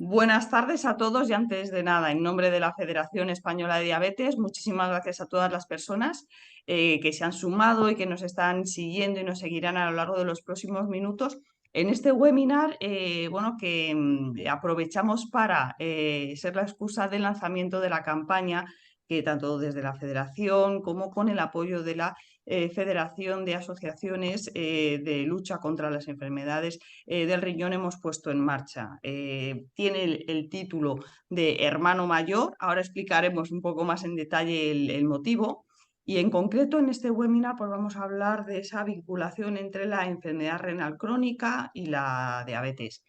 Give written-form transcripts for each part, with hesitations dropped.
Buenas tardes a todos y antes de nada, en nombre de la Federación Española de Diabetes, muchísimas gracias a todas las personas que se han sumado y que nos están siguiendo y nos seguirán a lo largo de los próximos minutos en este webinar, que aprovechamos para ser la excusa del lanzamiento de la campaña que tanto desde la Federación como con el apoyo de la Federación de Asociaciones de Lucha contra las Enfermedades del Riñón hemos puesto en marcha. Tiene el título de Hermano Mayor. Ahora explicaremos un poco más en detalle el motivo. Y en concreto en este webinar pues vamos a hablar de esa vinculación entre la enfermedad renal crónica y la diabetes.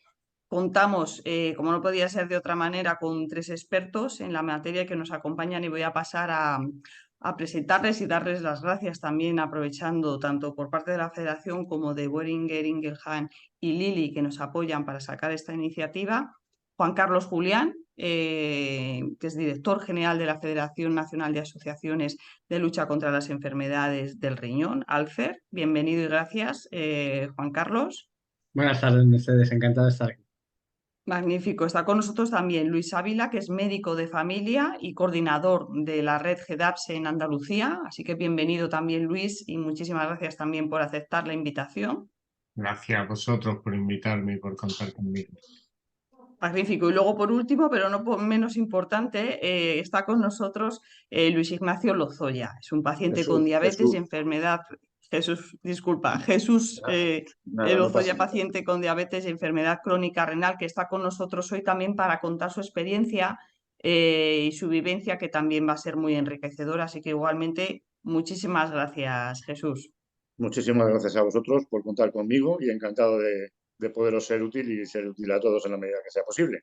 Contamos, como no podía ser de otra manera, con 3 expertos en la materia que nos acompañan y voy a pasar a presentarles y darles las gracias también, aprovechando tanto por parte de la Federación como de Boehringer Ingelheim y Lilly, que nos apoyan para sacar esta iniciativa. Juan Carlos Julián, que es director general de la Federación Nacional de Asociaciones de Lucha contra las Enfermedades del Riñón, ALCER. Bienvenido y gracias, Juan Carlos. Buenas tardes, Mercedes. Encantado de estar aquí. Magnífico. Está con nosotros también Luis Ávila, que es médico de familia y coordinador de la red GEDAPSE en Andalucía. Así que bienvenido también, Luis, y muchísimas gracias también por aceptar la invitación. Gracias a vosotros por invitarme y por contar conmigo. Magnífico. Y luego, por último, pero no menos importante, está con nosotros Luis Ignacio Lozoya. Es un paciente con diabetes y enfermedad. Jesús Nada, no pasa Lozoya, nada. paciente con diabetes y enfermedad crónica renal, que está con nosotros hoy también para contar su experiencia y su vivencia, que también va a ser muy enriquecedora. Así que igualmente, muchísimas gracias, Jesús. Muchísimas gracias a vosotros por contar conmigo y encantado de poderos ser útil y ser útil a todos en la medida que sea posible.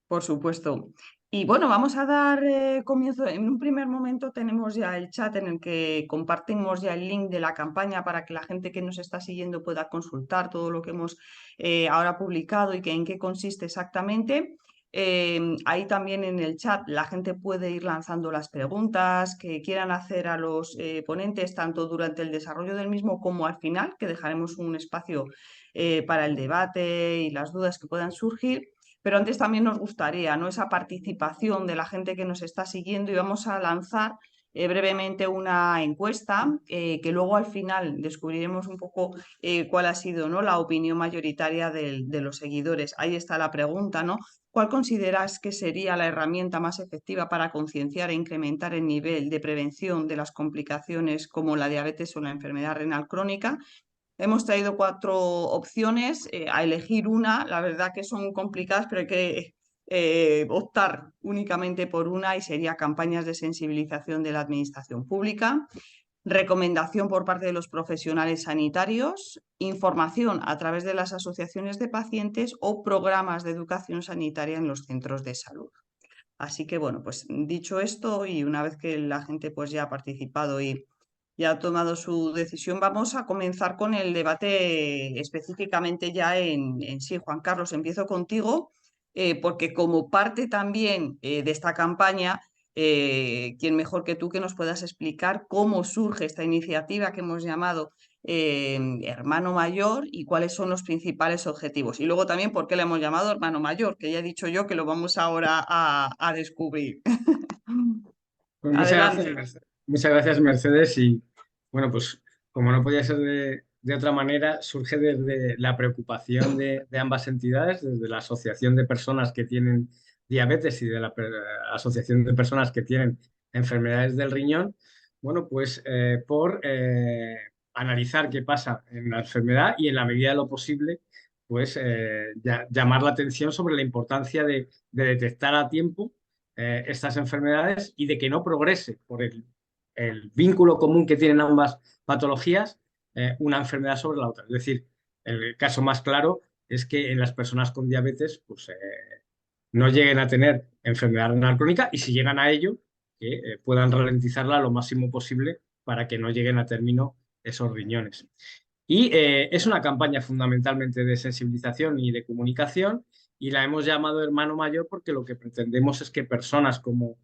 Por supuesto. Y bueno, vamos a dar comienzo. En un primer momento tenemos ya el chat en el que compartimos ya el link de la campaña para que la gente que nos está siguiendo pueda consultar todo lo que hemos ahora publicado y que en qué consiste exactamente. Ahí también en el chat la gente puede ir lanzando las preguntas que quieran hacer a los ponentes, tanto durante el desarrollo del mismo como al final, que dejaremos un espacio para el debate y las dudas que puedan surgir. Pero antes también nos gustaría, ¿no?, esa participación de la gente que nos está siguiendo y vamos a lanzar brevemente una encuesta que luego al final descubriremos un poco cuál ha sido, ¿no?, la opinión mayoritaria de los seguidores. Ahí está la pregunta, ¿no? ¿Cuál consideras que sería la herramienta más efectiva para concienciar e incrementar el nivel de prevención de las complicaciones como la diabetes o la enfermedad renal crónica? Hemos traído 4 opciones a elegir una. La verdad que son complicadas, pero hay que optar únicamente por una y sería campañas de sensibilización de la administración pública, recomendación por parte de los profesionales sanitarios, información a través de las asociaciones de pacientes o programas de educación sanitaria en los centros de salud. Así que bueno, pues dicho esto y una vez que la gente pues ya ha participado y ya ha tomado su decisión, vamos a comenzar con el debate específicamente ya en sí. Juan Carlos, empiezo contigo, porque como parte también de esta campaña, quién mejor que tú que nos puedas explicar cómo surge esta iniciativa que hemos llamado Hermano Mayor y cuáles son los principales objetivos. Y luego también por qué le hemos llamado Hermano Mayor, que ya he dicho yo que lo vamos ahora a descubrir. Pues Adelante. muchas gracias, Mercedes. Y bueno, pues como no podía ser de otra manera, surge desde la preocupación de ambas entidades, desde la Asociación de Personas que tienen diabetes y de la Asociación de Personas que tienen enfermedades del riñón. Bueno, pues por analizar qué pasa en la enfermedad y en la medida de lo posible, pues llamar la atención sobre la importancia de detectar a tiempo estas enfermedades y de que no progrese por el vínculo común que tienen ambas patologías, una enfermedad sobre la otra. Es decir, el caso más claro es que en las personas con diabetes pues, no lleguen a tener enfermedad renal crónica y si llegan a ello, que puedan ralentizarla lo máximo posible para que no lleguen a término esos riñones. Y es una campaña fundamentalmente de sensibilización y de comunicación y la hemos llamado Hermano Mayor porque lo que pretendemos es que personas como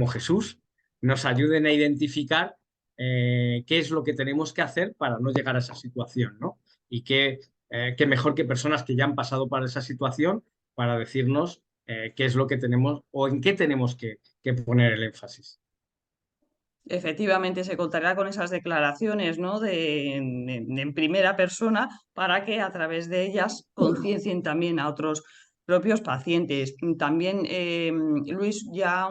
Jesús nos ayuden a identificar qué es lo que tenemos que hacer para no llegar a esa situación, ¿no? Y qué mejor que personas que ya han pasado por esa situación para decirnos qué es lo que tenemos o en qué tenemos que poner el énfasis. Efectivamente, se contará con esas declaraciones, ¿no? En primera persona para que a través de ellas conciencien también a otros propios pacientes. También, Luis, ya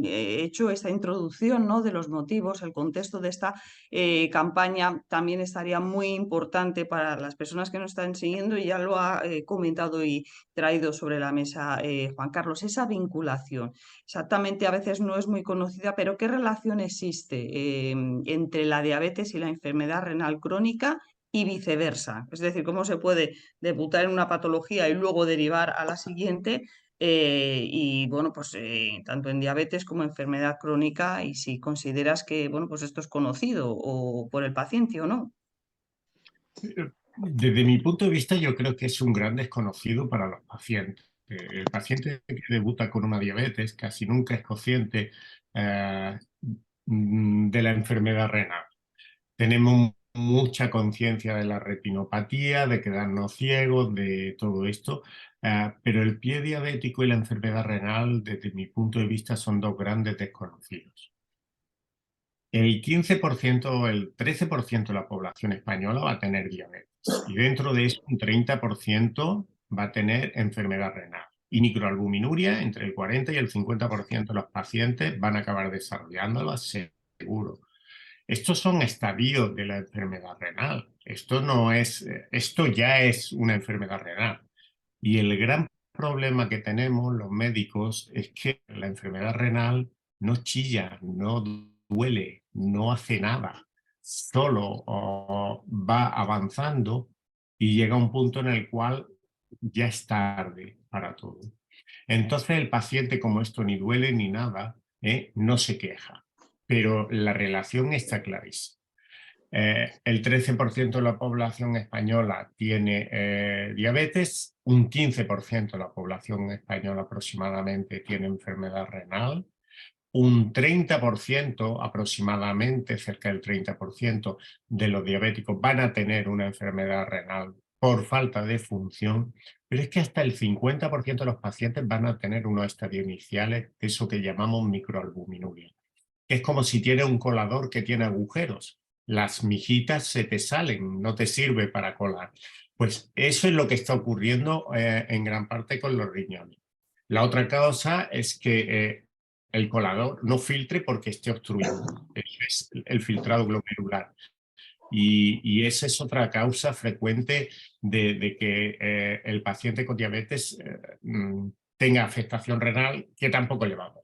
he hecho esta introducción, ¿no? De los motivos, el contexto de esta campaña también estaría muy importante para las personas que nos están siguiendo, y ya lo ha comentado y traído sobre la mesa Juan Carlos, esa vinculación. Exactamente, a veces no es muy conocida, pero ¿qué relación existe entre la diabetes y la enfermedad renal crónica y viceversa? Es decir, ¿cómo se puede debutar en una patología y luego derivar a la siguiente? Y bueno, pues tanto en diabetes como en enfermedad crónica, y si consideras que bueno, pues esto es conocido o por el paciente o no. Desde mi punto de vista, yo creo que es un gran desconocido para los pacientes. El paciente que debuta con una diabetes casi nunca es consciente de la enfermedad renal. Tenemos mucha conciencia de la retinopatía, de quedarnos ciegos, de todo esto, pero el pie diabético y la enfermedad renal, desde mi punto de vista, son dos grandes desconocidos. El 15% o el 13% de la población española va a tener diabetes, y dentro de eso un 30% va a tener enfermedad renal. Y microalbuminuria, entre el 40 y el 50% de los pacientes van a acabar desarrollándola seguro. Estos son estadios de la enfermedad renal. Esto ya es una enfermedad renal. Y el gran problema que tenemos los médicos es que la enfermedad renal no chilla, no duele, no hace nada. Solo va avanzando y llega a un punto en el cual ya es tarde para todo. Entonces el paciente, como esto ni duele ni nada, no se queja. Pero la relación está clarísima. El 13% de la población española tiene diabetes, un 15% de la población española aproximadamente tiene enfermedad renal, un 30% aproximadamente, cerca del 30% de los diabéticos van a tener una enfermedad renal por falta de función, pero es que hasta el 50% de los pacientes van a tener unos estadios iniciales de eso que llamamos microalbuminuria. Es como si tienes un colador que tiene agujeros. Las mijitas se te salen, no te sirve para colar. Pues eso es lo que está ocurriendo en gran parte con los riñones. La otra causa es que el colador no filtre porque esté obstruido. Eso es el filtrado glomerular. Y esa es otra causa frecuente de que el paciente con diabetes tenga afectación renal, que tampoco le va a doler.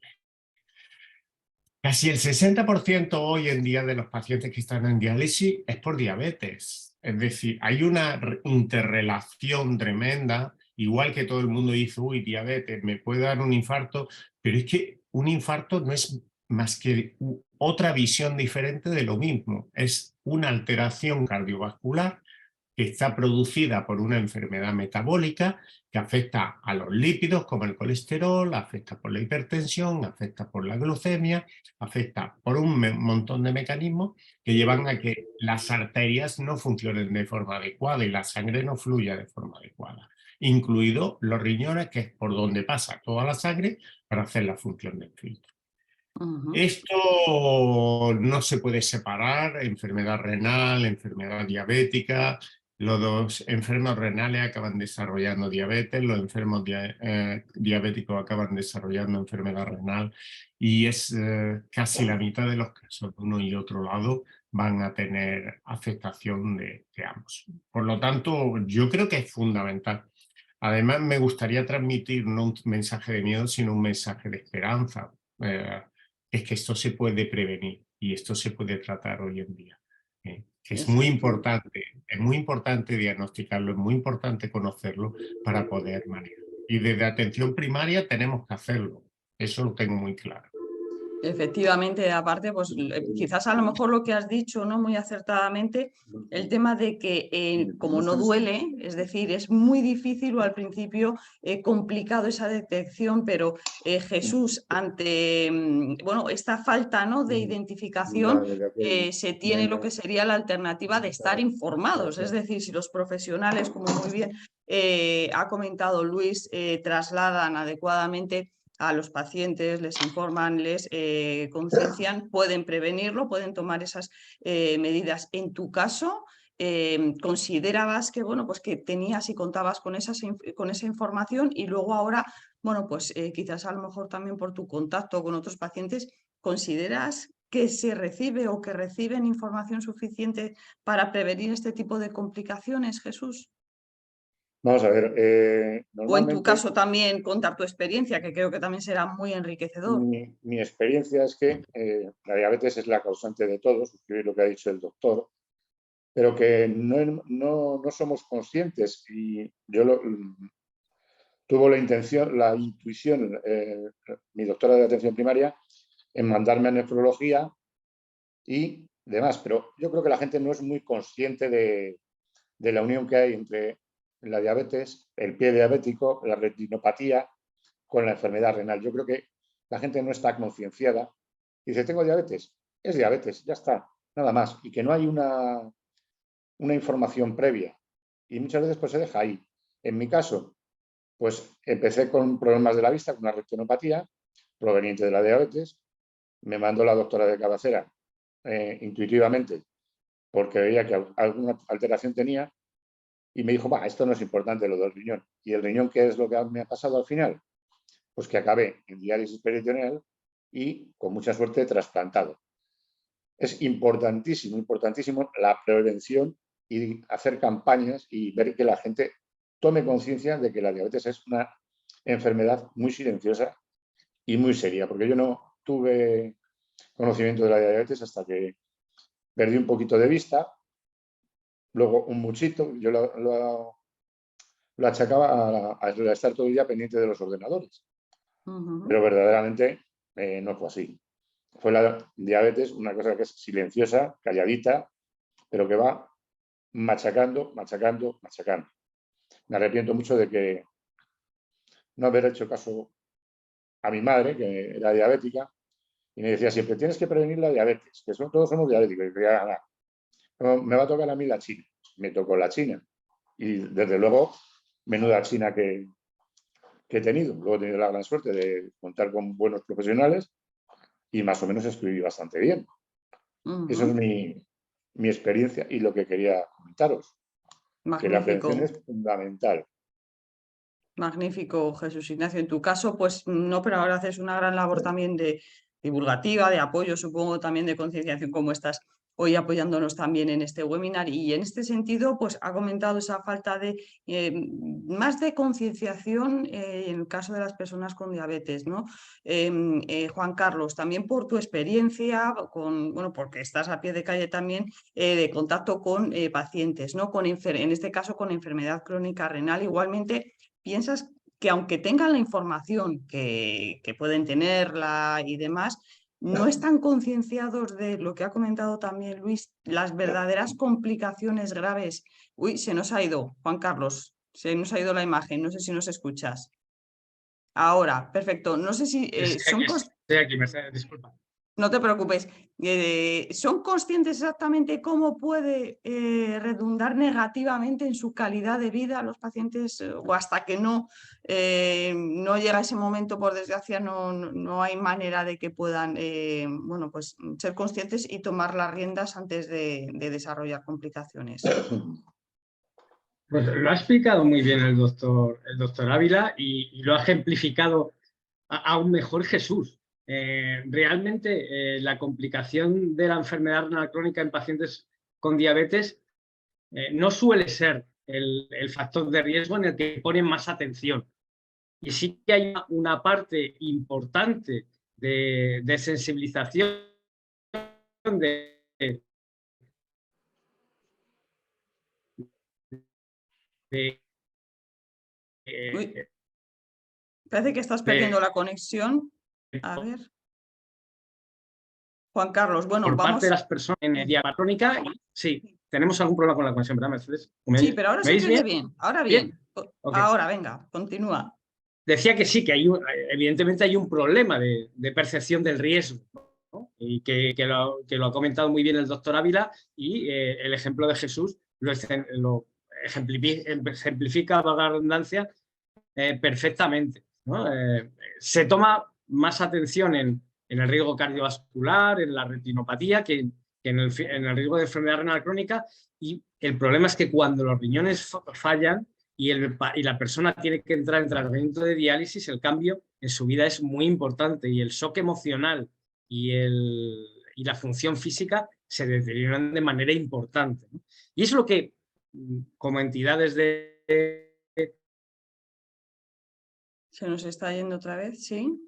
Casi el 60% hoy en día de los pacientes que están en diálisis es por diabetes. Es decir, hay una interrelación tremenda, igual que todo el mundo dice, uy, diabetes, me puede dar un infarto, pero es que un infarto no es más que otra visión diferente de lo mismo. Es una alteración cardiovascular que está producida por una enfermedad metabólica que afecta a los lípidos como el colesterol, afecta por la hipertensión, afecta por la glucemia, afecta por un montón de mecanismos que llevan a que las arterias no funcionen de forma adecuada y la sangre no fluya de forma adecuada, incluidos los riñones, que es por donde pasa toda la sangre para hacer la función del filtro. Esto no se puede separar, enfermedad renal, enfermedad diabética. Los dos enfermos renales acaban desarrollando diabetes, los enfermos diabéticos acaban desarrollando enfermedad renal, y es casi la mitad de los casos de uno y otro lado van a tener afectación de ambos. Por lo tanto, yo creo que es fundamental. Además, me gustaría transmitir no un mensaje de miedo, sino un mensaje de esperanza. Es que esto se puede prevenir y esto se puede tratar hoy en día. Que es muy importante diagnosticarlo, es muy importante conocerlo para poder manejarlo. Y desde atención primaria tenemos que hacerlo, eso lo tengo muy claro. Efectivamente, aparte, pues quizás a lo mejor lo que has dicho, ¿no? Muy acertadamente, el tema de que como no duele, es decir, es muy difícil o al principio complicado esa detección, pero Jesús, ante bueno, esta falta, ¿no? de identificación, se tiene lo que sería la alternativa de estar informados. Es decir, si los profesionales, como muy bien ha comentado Luis, trasladan adecuadamente a los pacientes, les informan, les conciencian, pueden prevenirlo, pueden tomar esas medidas. En tu caso, considerabas que, bueno, pues que tenías y contabas con esa información, y luego ahora, bueno, pues quizás a lo mejor también por tu contacto con otros pacientes, ¿consideras que se recibe o que reciben información suficiente para prevenir este tipo de complicaciones, Jesús? Vamos a ver, O en tu normalmente caso también contar tu experiencia, que creo que también será muy enriquecedor. mi experiencia es que la diabetes es la causante de todo, suscribir lo que ha dicho el doctor, pero que no somos conscientes. Y yo tuvo la intención, la intuición, mi doctora de atención primaria, en mandarme a nefrología y demás, pero yo creo que la gente no es muy consciente de la unión que hay entre la diabetes, el pie diabético, la retinopatía con la enfermedad renal. Yo creo que la gente no está concienciada. Dice, tengo diabetes, es diabetes, ya está, nada más. Y que no hay una información previa. Y muchas veces pues se deja ahí. En mi caso, pues empecé con problemas de la vista, con una retinopatía proveniente de la diabetes. Me mandó la doctora de cabecera intuitivamente, porque veía que alguna alteración tenía, y me dijo, va, esto no es importante, lo del riñón. ¿Y el riñón qué es lo que me ha pasado al final? Pues que acabé en diálisis peritoneal y, con mucha suerte, trasplantado. Es importantísimo, importantísimo la prevención y hacer campañas y ver que la gente tome conciencia de que la diabetes es una enfermedad muy silenciosa y muy seria, porque yo no tuve conocimiento de la diabetes hasta que perdí un poquito de vista, luego un muchito, yo lo achacaba a estar todo el día pendiente de los ordenadores, pero verdaderamente no fue así. Fue la diabetes una cosa que es silenciosa, calladita, pero que va machacando, machacando, machacando. Me arrepiento mucho de que no haber hecho caso a mi madre, que era diabética, y me decía siempre, tienes que prevenir la diabetes, que todos somos diabéticos. Y decía, me va a tocar a mí la China. Me tocó la China. Y desde luego, menuda China que he tenido. Luego he tenido la gran suerte de contar con buenos profesionales y más o menos escribí bastante bien. Eso es mi experiencia y lo que quería comentaros. Que la prevención Magnífico. es fundamental. Magnífico, Jesús Ignacio. En tu caso, pues no, pero ahora haces una gran labor también de divulgativa, de apoyo, supongo, también de concienciación, como estás hoy apoyándonos también en este webinar. Y en este sentido, pues ha comentado esa falta de más de concienciación en el caso de las personas con diabetes, ¿no? Juan Carlos, también por tu experiencia, bueno, porque estás a pie de calle también, de contacto con pacientes, ¿no? En este caso con enfermedad crónica renal, igualmente. ¿Piensas que aunque tengan la información que pueden tenerla y demás, no están concienciados de lo que ha comentado también Luis, las verdaderas complicaciones graves? Uy, se nos ha ido, Juan Carlos, se nos ha ido la imagen, no sé si nos escuchas. Ahora, perfecto. No sé si Estoy aquí, Mercedes, disculpa. No te preocupes. ¿Son conscientes exactamente cómo puede redundar negativamente en su calidad de vida a los pacientes o hasta que no llega ese momento, por desgracia, no hay manera de que puedan bueno, pues, ser conscientes y tomar las riendas antes de desarrollar complicaciones? Pues lo ha explicado muy bien el doctor Ávila y lo ha ejemplificado aún mejor Jesús. Realmente la complicación de la enfermedad renal crónica en pacientes con diabetes no suele ser el factor de riesgo en el que ponen más atención. Y sí que hay una parte importante de sensibilización Uy, parece que estás perdiendo la conexión. A ver. Juan Carlos, bueno, por vamos. parte de las personas en diabetes crónica, sí, tenemos algún problema con la conexión, ¿verdad, Mercedes? Sí, pero ahora se te oye bien. Ahora bien. Okay. Ahora, venga, continúa. Decía que sí, que evidentemente hay un problema de percepción del riesgo, ¿no? Y que lo ha comentado muy bien el doctor Ávila y el ejemplo de Jesús lo ejemplifica, valga la redundancia, perfectamente, ¿no? Se toma más atención en el riesgo cardiovascular, en la retinopatía, que en el riesgo de enfermedad renal crónica, y el problema es que cuando los riñones fallan y la persona tiene que entrar en tratamiento de diálisis, el cambio en su vida es muy importante y el shock emocional y la función física se deterioran de manera importante, ¿no? Y es lo que, como entidades Se nos está yendo otra vez, sí.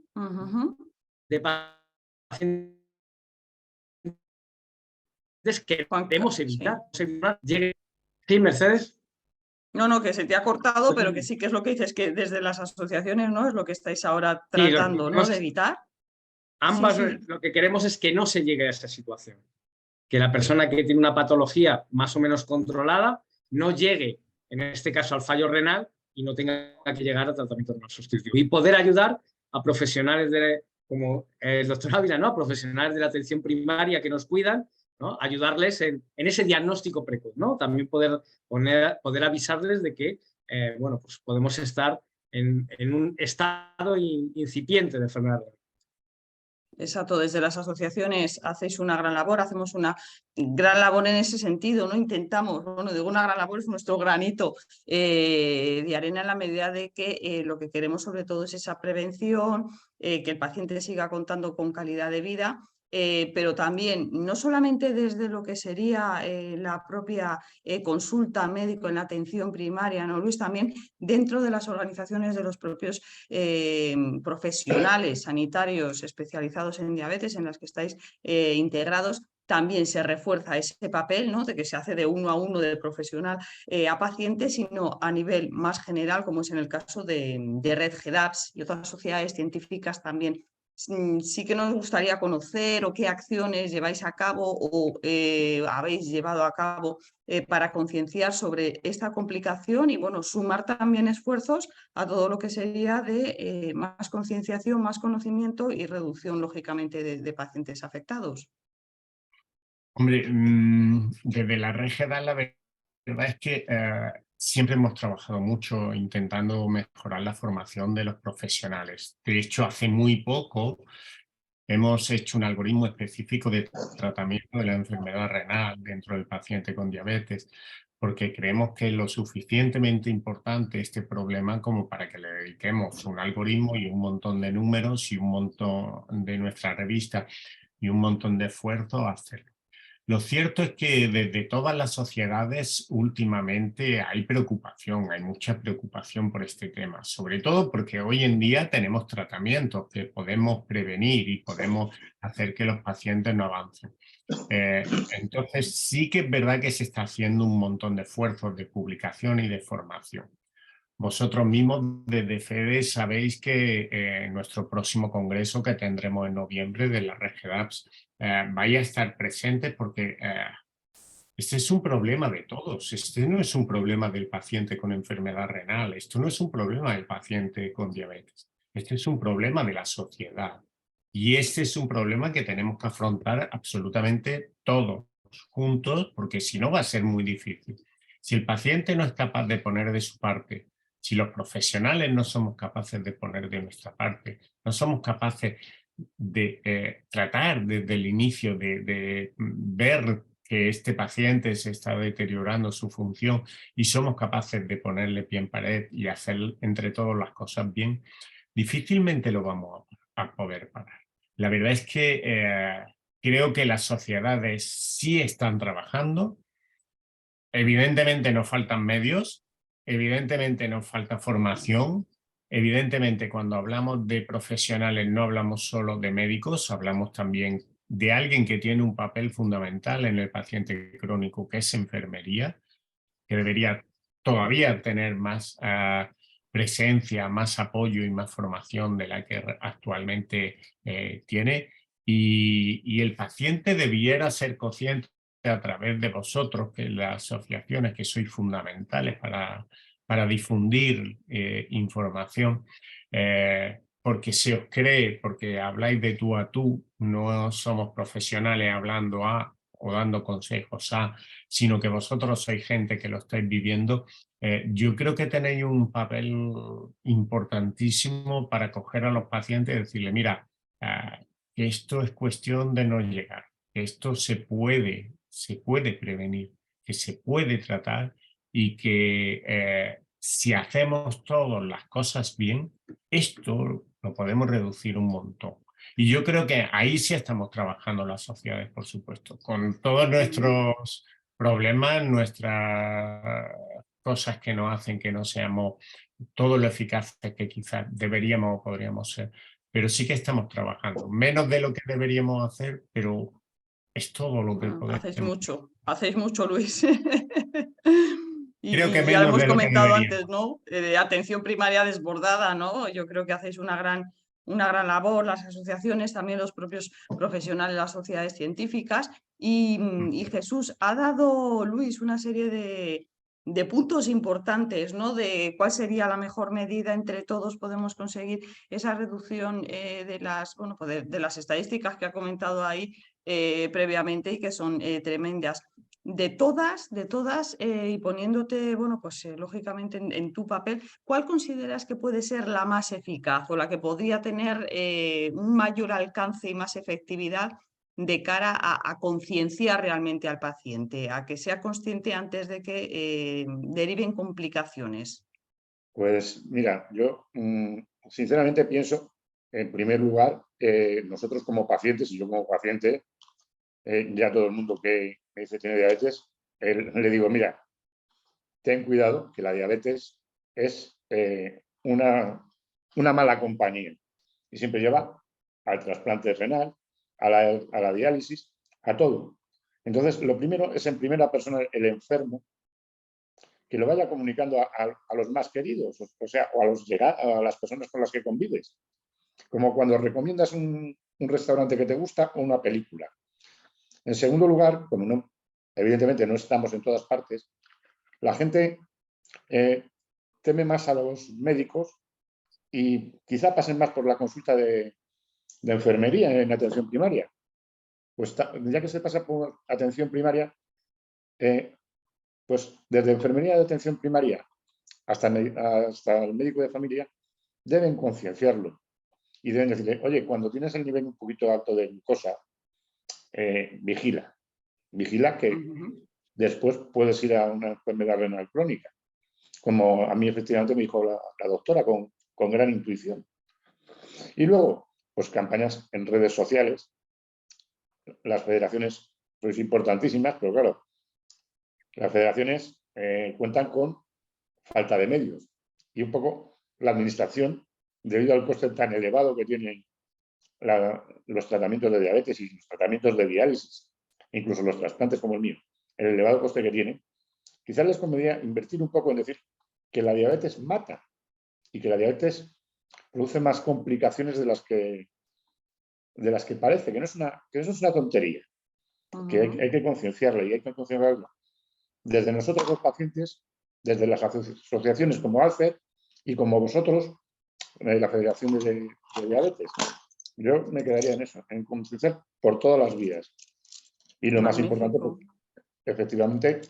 de pacientes Juan, queremos sí. evitar. Sí, Mercedes. No, que se te ha cortado, pero que sí que es lo que dices, que desde las asociaciones, ¿no? Es lo que estáis ahora Sí, tratando, ¿no? De evitar. Ambas, Sí. lo que queremos es que no se llegue a esa situación. Que la persona que tiene una patología más o menos controlada no llegue, en este caso, al fallo renal y no tenga que llegar a tratamiento renal sustitutivo. Y poder ayudar a profesionales como el doctor Ávila, ¿no? A profesionales de la atención primaria que nos cuidan, ¿no? Ayudarles en ese diagnóstico precoz, ¿no? También poder avisarles de que bueno, pues podemos estar en un estado incipiente de enfermedad renal. Exacto, desde las asociaciones hacéis una gran labor, hacemos una gran labor en ese sentido, ¿no? Intentamos, bueno, digo una gran labor, es nuestro granito de arena en la medida de que lo que queremos sobre todo es esa prevención, que el paciente siga contando con calidad de vida. Pero también, no solamente desde lo que sería la propia consulta médico en la atención primaria, ¿no, Luis? También dentro de las organizaciones de los propios profesionales sanitarios especializados en diabetes, en las que estáis integrados, también se refuerza ese papel, ¿no? De que se hace de uno a uno, de profesional a paciente, sino a nivel más general, como es en el caso de Red GEDAPS y otras sociedades científicas también. Sí que nos gustaría conocer o qué acciones lleváis a cabo o habéis llevado a cabo para concienciar sobre esta complicación y, bueno, sumar también esfuerzos a todo lo que sería de más concienciación, más conocimiento y reducción, lógicamente, de pacientes afectados. Hombre, desde la RGDA la verdad es que siempre hemos trabajado mucho intentando mejorar la formación de los profesionales. De hecho, hace muy poco hemos hecho un algoritmo específico de tratamiento de la enfermedad renal dentro del paciente con diabetes, porque creemos que es lo suficientemente importante este problema como para que le dediquemos un algoritmo y un montón de números y un montón de nuestra revista y un montón de esfuerzo a hacerlo. Lo cierto es que desde todas las sociedades últimamente hay preocupación, hay mucha preocupación por este tema, sobre todo porque hoy en día tenemos tratamientos que podemos prevenir y podemos hacer que los pacientes no avancen. Entonces sí que es verdad que se está haciendo un montón de esfuerzos de publicación y de formación. Vosotros mismos desde FEDE sabéis que nuestro próximo congreso que tendremos en noviembre de la Red GEDAPS vaya a estar presente porque este es un problema de todos. Este no es un problema del paciente con enfermedad renal, esto no es un problema del paciente con diabetes, este es un problema de la sociedad. Y este es un problema que tenemos que afrontar absolutamente todos juntos porque si no va a ser muy difícil. Si el paciente no es capaz de poner de su parte, si los profesionales no somos capaces de poner de nuestra parte, no somos capaces de tratar desde el inicio, de ver que este paciente se está deteriorando su función y somos capaces de ponerle pie en pared y hacer entre todos las cosas bien, difícilmente lo vamos a poder parar. La verdad es que creo que las sociedades sí están trabajando. Evidentemente nos faltan medios, evidentemente nos falta formación, evidentemente cuando hablamos de profesionales no hablamos solo de médicos, hablamos también de alguien que tiene un papel fundamental en el paciente crónico, que es enfermería, que debería todavía tener más presencia, más apoyo y más formación de la que actualmente tiene. Y el paciente debiera ser consciente a través de vosotros, que las asociaciones que sois fundamentales para difundir información, porque se os cree, porque habláis de tú a tú, no somos profesionales hablando a o dando consejos a, sino que vosotros sois gente que lo estáis viviendo, yo creo que tenéis un papel importantísimo para coger a los pacientes y decirle, mira, que esto es cuestión de no llegar, que esto se puede prevenir, que se puede tratar y que si hacemos todas las cosas bien, esto lo podemos reducir un montón. Y yo creo que ahí sí estamos trabajando las sociedades, por supuesto, con todos nuestros problemas, nuestras cosas que nos hacen que no seamos todo lo eficaces que quizás deberíamos o podríamos ser. Pero sí que estamos trabajando, menos de lo que deberíamos hacer, pero es todo lo que podemos. Hacéis mucho, Luis. Creo que Y ya lo menos hemos de lo que comentado deberíamos. antes, ¿no? Atención primaria desbordada, ¿no? Yo creo que hacéis una gran labor, las asociaciones, también los propios profesionales, las sociedades científicas. Y Jesús, ha dado, Luis, una serie de puntos importantes, ¿no? De cuál sería la mejor medida entre todos podemos conseguir esa reducción de las, bueno, pues de las estadísticas que ha comentado ahí previamente y que son tremendas. De todas, y poniéndote, bueno, pues lógicamente en tu papel, ¿cuál consideras que puede ser la más eficaz o la que podría tener un mayor alcance y más efectividad de cara a concienciar realmente al paciente, a que sea consciente antes de que deriven complicaciones? Pues mira, yo sinceramente pienso, en primer lugar, nosotros como pacientes, y yo como paciente, ya todo el mundo que me dice tiene diabetes, le digo, mira, ten cuidado que la diabetes es una mala compañía y siempre lleva al trasplante renal, a la diálisis, a todo. Entonces, lo primero es en primera persona el enfermo que lo vaya comunicando a los más queridos, o sea, o a las personas con las que convives. Como cuando recomiendas un restaurante que te gusta o una película. En segundo lugar, como no, evidentemente no estamos en todas partes, la gente teme más a los médicos y quizá pasen más por la consulta de enfermería en atención primaria. Pues ya que se pasa por atención primaria, pues desde enfermería de atención primaria hasta el médico de familia deben concienciarlo y deben decirle, oye, cuando tienes el nivel un poquito alto de glucosa, vigila que después puedes ir a una enfermedad renal crónica, como a mí efectivamente me dijo la doctora con gran intuición. Y luego, pues campañas en redes sociales, las federaciones pues importantísimas, pero claro, las federaciones cuentan con falta de medios y un poco la administración, debido al coste tan elevado que tienen los tratamientos de diabetes y los tratamientos de diálisis, incluso los trasplantes como el mío, el elevado coste que tiene, quizás les convendría invertir un poco en decir que la diabetes mata y que la diabetes produce más complicaciones de las que parece, que eso es una tontería, que hay que concienciarla y hay que concienciarla desde nosotros los pacientes, desde las asociaciones como ALFED y como vosotros, la Federación de Diabetes. Yo me quedaría en eso, en concienciar por todas las vías. Y lo más importante, pues, efectivamente,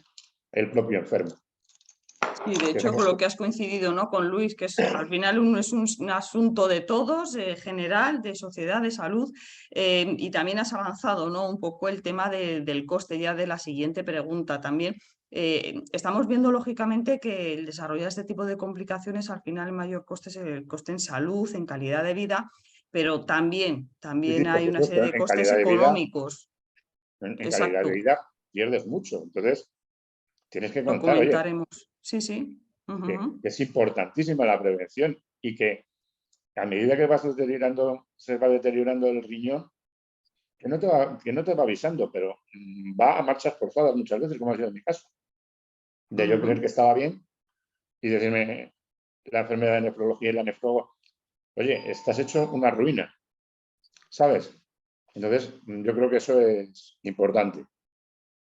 el propio enfermo. Y de hecho, con lo que has coincidido, ¿no?, con Luis, que al final es un asunto de todos, general, de sociedad, de salud, y también has avanzado, ¿no?, un poco el tema del coste ya de la siguiente pregunta también. Estamos viendo, lógicamente, que el desarrollo de este tipo de complicaciones, al final el mayor coste es el coste en salud, en calidad de vida, pero también hay una serie de costes económicos. En calidad de vida pierdes mucho, entonces tienes que contar, lo comentaremos. Oye, sí. Que es importantísima la prevención y que a medida que se va deteriorando el riñón, que no te va avisando, pero va a marchas forzadas muchas veces, como ha sido en mi caso. De yo creer que estaba bien y decirme la enfermedad de nefrología y la nefróloga, oye, estás hecho una ruina, ¿sabes? Entonces, yo creo que eso es importante.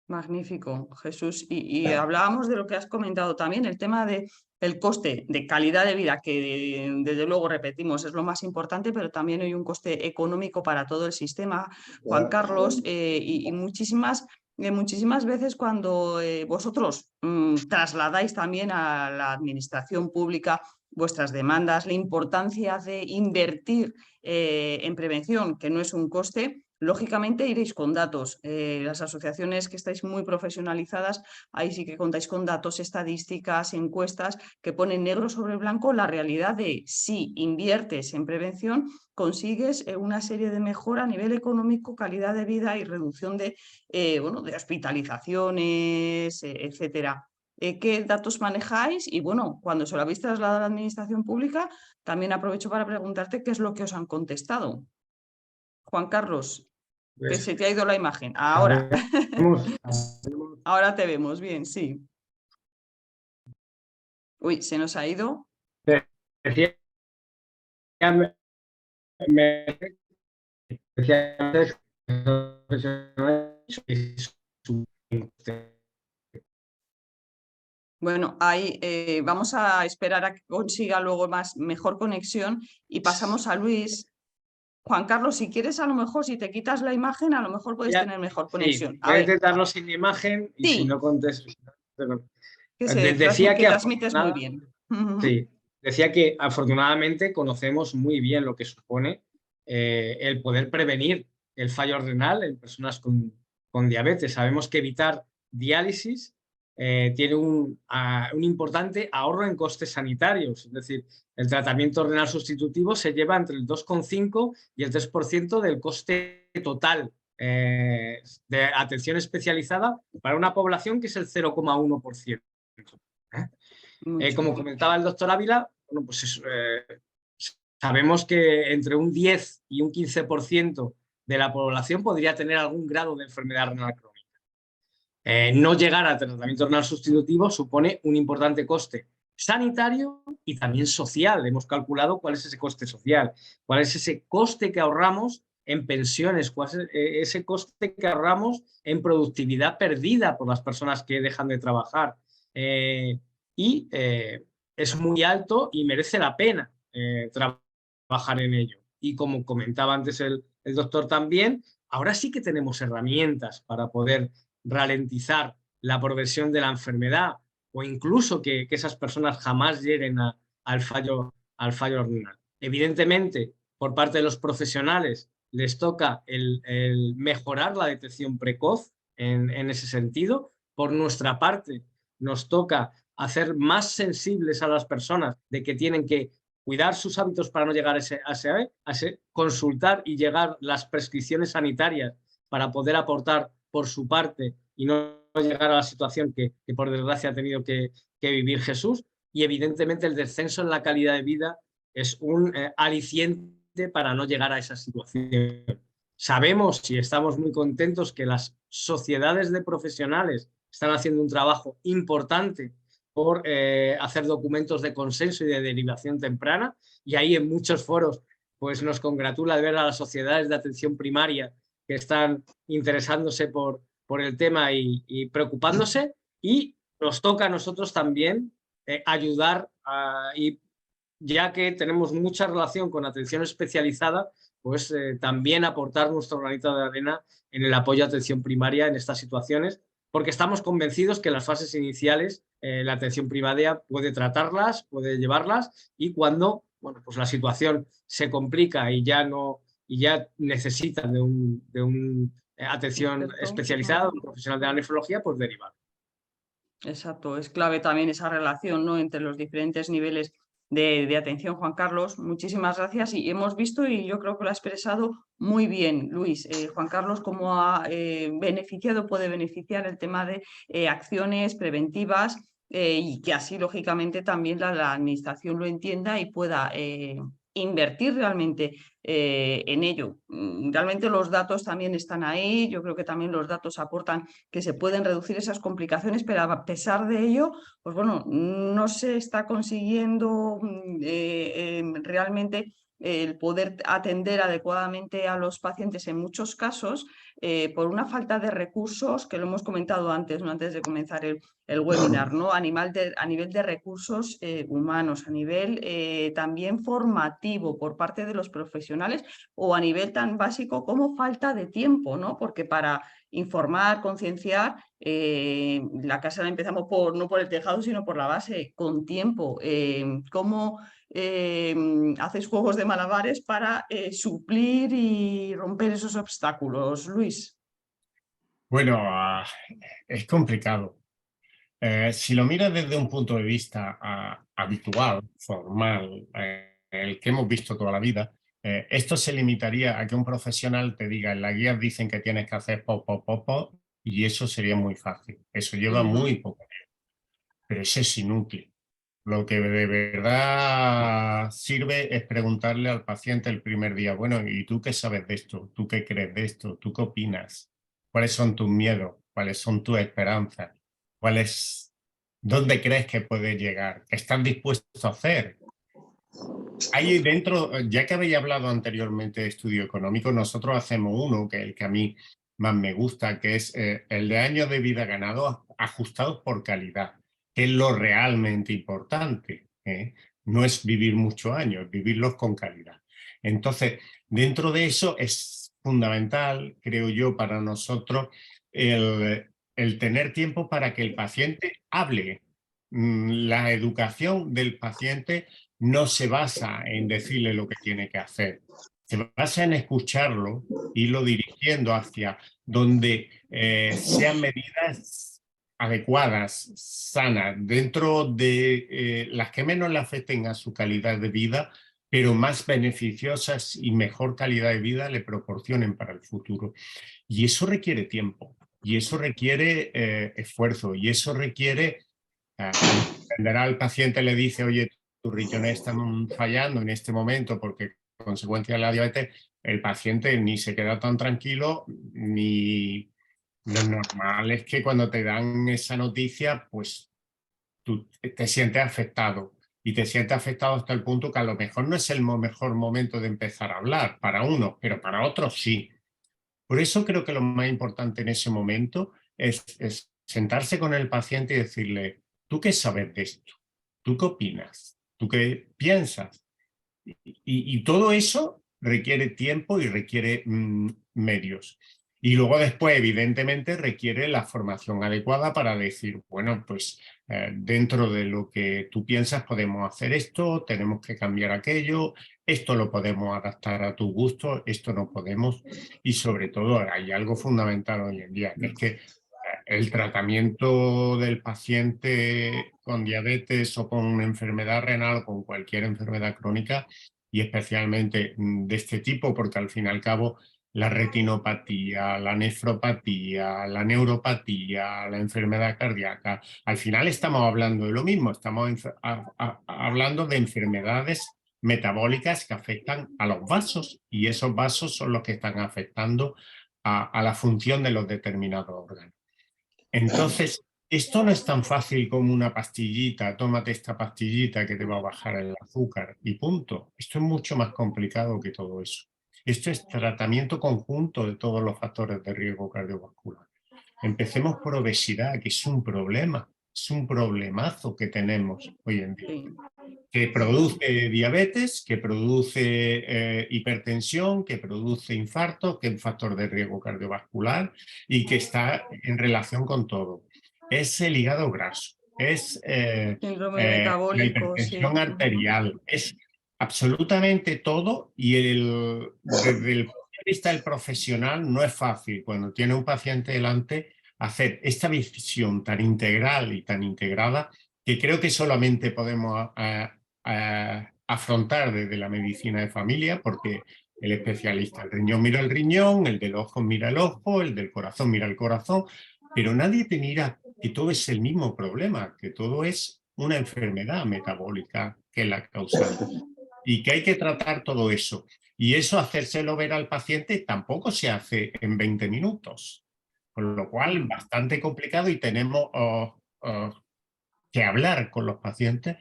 Magnífico, Jesús. Y hablábamos de lo que has comentado también, el tema del coste de calidad de vida, que desde luego, repetimos, es lo más importante, pero también hay un coste económico para todo el sistema, Juan Carlos, y muchísimas muchísimas veces cuando vosotros trasladáis también a la administración pública vuestras demandas, la importancia de invertir en prevención, que no es un coste, lógicamente iréis con datos. Las asociaciones que estáis muy profesionalizadas, ahí sí que contáis con datos, estadísticas, encuestas que ponen negro sobre blanco la realidad de si inviertes en prevención, consigues una serie de mejora a nivel económico, calidad de vida y reducción de, bueno, de hospitalizaciones, etcétera. ¿Qué datos manejáis? Y bueno, cuando se lo habéis trasladado a la administración pública, también aprovecho para preguntarte qué es lo que os han contestado. Juan Carlos, que Pues, se te ha ido la imagen. Ahora, habemos- ahora te vemos bien, sí. Uy, se nos ha ido. decía, me decía antes que su- Bueno, ahí vamos a esperar a que consiga luego mejor conexión y pasamos a Luis. Juan Carlos, si quieres, a lo mejor, si te quitas la imagen, a lo mejor puedes tener mejor Sí, conexión. A voy a ver, intentarlo sin imagen y si sí, no contesto. que Decía que que transmites muy bien. sí, decía que afortunadamente conocemos muy bien lo que supone el poder prevenir el fallo renal en personas con diabetes. Sabemos que evitar diálisis tiene un importante ahorro en costes sanitarios. Es decir, el tratamiento renal sustitutivo se lleva entre el 2,5 y el 3% del coste total de atención especializada para una población que es el 0,1%. Como comentaba el doctor Ávila, bueno, pues sabemos que entre un 10 y un 15% de la población podría tener algún grado de enfermedad renal crónica. No llegar al tratamiento renal sustitutivo supone un importante coste sanitario y también social. Hemos calculado cuál es ese coste social, cuál es ese coste que ahorramos en pensiones, cuál es ese coste que ahorramos en productividad perdida por las personas que dejan de trabajar. Y es muy alto y merece la pena trabajar en ello. Y como comentaba antes el doctor también, ahora sí que tenemos herramientas para poder ralentizar la progresión de la enfermedad o incluso que esas personas jamás lleguen al fallo renal. Evidentemente, por parte de los profesionales les toca el mejorar la detección precoz en ese sentido. Por nuestra parte, nos toca hacer más sensibles a las personas de que tienen que cuidar sus hábitos para no llegar a ese consultar y llegar las prescripciones sanitarias para poder aportar por su parte y no llegar a la situación que por desgracia ha tenido que vivir Jesús. Y evidentemente el descenso en la calidad de vida es un aliciente para no llegar a esa situación. Sabemos y estamos muy contentos que las sociedades de profesionales están haciendo un trabajo importante por hacer documentos de consenso y de derivación temprana, y ahí en muchos foros pues nos congratula de ver a las sociedades de atención primaria que están interesándose por el tema y preocupándose, y nos toca a nosotros también ayudar y ya que tenemos mucha relación con atención especializada, pues también aportar nuestro granito de arena en el apoyo a atención primaria en estas situaciones, porque estamos convencidos que en las fases iniciales la atención primaria puede tratarlas, puede llevarlas, y cuando bueno, pues la situación se complica y ya necesitan de un atención especializada, un profesional de la nefrología, pues derivar. Exacto, es clave también esa relación, ¿no?, entre los diferentes niveles de atención, Juan Carlos. Muchísimas gracias y hemos visto, y yo creo que lo ha expresado muy bien, Luis. Juan Carlos, cómo ha beneficiado, puede beneficiar el tema de acciones preventivas y que así, lógicamente, también la administración lo entienda y pueda invertir realmente en ello. Realmente los datos también están ahí. Yo creo que también los datos aportan que se pueden reducir esas complicaciones, pero a pesar de ello, pues bueno, no se está consiguiendo realmente el poder atender adecuadamente a los pacientes en muchos casos por una falta de recursos, que lo hemos comentado antes, ¿no?, antes de comenzar el webinar, ¿no?, a nivel de recursos humanos, a nivel también formativo por parte de los profesionales, o a nivel tan básico como falta de tiempo, ¿no? Porque para informar, concienciar. La casa la empezamos no por el tejado, sino por la base, con tiempo. ¿Cómo hacéis juegos de malabares para suplir y romper esos obstáculos, Luis? Bueno, es complicado. Si lo miras desde un punto de vista habitual, formal, el que hemos visto toda la vida, esto se limitaría a que un profesional te diga, en la guía dicen que tienes que hacer po, y eso sería muy fácil. Eso lleva muy poco tiempo, pero eso es inútil. Lo que de verdad sirve es preguntarle al paciente el primer día, bueno, ¿y tú qué sabes de esto? ¿Tú qué crees de esto? ¿Tú qué opinas? ¿Cuáles son tus miedos? ¿Cuáles son tus esperanzas? ¿Dónde crees que puedes llegar? ¿Qué estás dispuesto a hacer? Ahí dentro, ya que habéis hablado anteriormente de estudio económico, nosotros hacemos uno, que es el que a mí más me gusta, que es el de años de vida ganados ajustados por calidad, que es lo realmente importante. No es vivir muchos años, es vivirlos con calidad. Entonces, dentro de eso es fundamental, creo yo, para nosotros el tener tiempo para que el paciente hable. La educación del paciente no se basa en decirle lo que tiene que hacer, se basa en escucharlo, irlo dirigiendo hacia donde sean medidas adecuadas, sanas, dentro de las que menos le afecten a su calidad de vida, pero más beneficiosas y mejor calidad de vida le proporcionen para el futuro. Y eso requiere tiempo, y eso requiere esfuerzo, y eso requiere, como entenderá el paciente, le dice, oye, tus riñones están fallando en este momento porque consecuencia de la diabetes, el paciente ni se queda tan tranquilo, ni lo normal es que cuando te dan esa noticia, pues tú te sientes afectado. Y te sientes afectado hasta el punto que a lo mejor no es el mejor momento de empezar a hablar para uno, pero para otros sí. Por eso creo que lo más importante en ese momento es sentarse con el paciente y decirle, ¿tú qué sabes de esto? ¿Tú qué opinas? ¿Tú qué piensas? Y todo eso requiere tiempo y requiere medios. Y luego después, evidentemente, requiere la formación adecuada para decir, bueno, pues dentro de lo que tú piensas podemos hacer esto, tenemos que cambiar aquello, esto lo podemos adaptar a tu gusto, esto no podemos. Y sobre todo hay algo fundamental hoy en día, que es que el tratamiento del paciente con diabetes o con una enfermedad renal o con cualquier enfermedad crónica, y especialmente de este tipo, porque al fin y al cabo la retinopatía, la nefropatía, la neuropatía, la enfermedad cardíaca, al final estamos hablando de lo mismo, estamos hablando de enfermedades metabólicas que afectan a los vasos, y esos vasos son los que están afectando a la función de los determinados órganos. Entonces, esto no es tan fácil como una pastillita, tómate esta pastillita que te va a bajar el azúcar y punto. Esto es mucho más complicado que todo eso. Esto es tratamiento conjunto de todos los factores de riesgo cardiovascular. Empecemos por obesidad, que es un problema, es un problemazo que tenemos hoy en día. Sí. Que produce diabetes, que produce hipertensión, que produce infarto, que es un factor de riesgo cardiovascular y que está en relación con todo. Es el hígado graso, es Síndrome la metabólico, sí. hipertensión arterial, es absolutamente todo, y desde el punto de vista del profesional no es fácil cuando tiene un paciente delante hacer esta visión tan integral y tan integrada, que creo que solamente podemos afrontar desde la medicina de familia, porque el especialista del riñón mira el riñón, el del ojo mira el ojo, el del corazón mira el corazón, pero nadie te mira que todo es el mismo problema, que todo es una enfermedad metabólica que es la causante y que hay que tratar todo eso. Y eso, hacérselo ver al paciente, tampoco se hace en 20 minutos, con lo cual bastante complicado, y tenemos que hablar con los pacientes.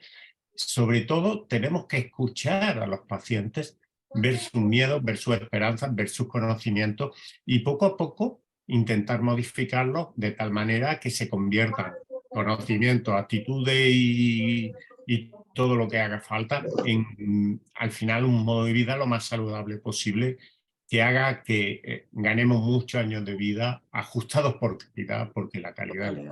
Sobre todo tenemos que escuchar a los pacientes, ver sus miedos, ver sus esperanzas, ver sus conocimientos, y poco a poco intentar modificarlos de tal manera que se conviertan conocimientos, actitudes y todo lo que haga falta en, al final, un modo de vida lo más saludable posible, que haga que ganemos muchos años de vida ajustados por calidad, porque la calidad es...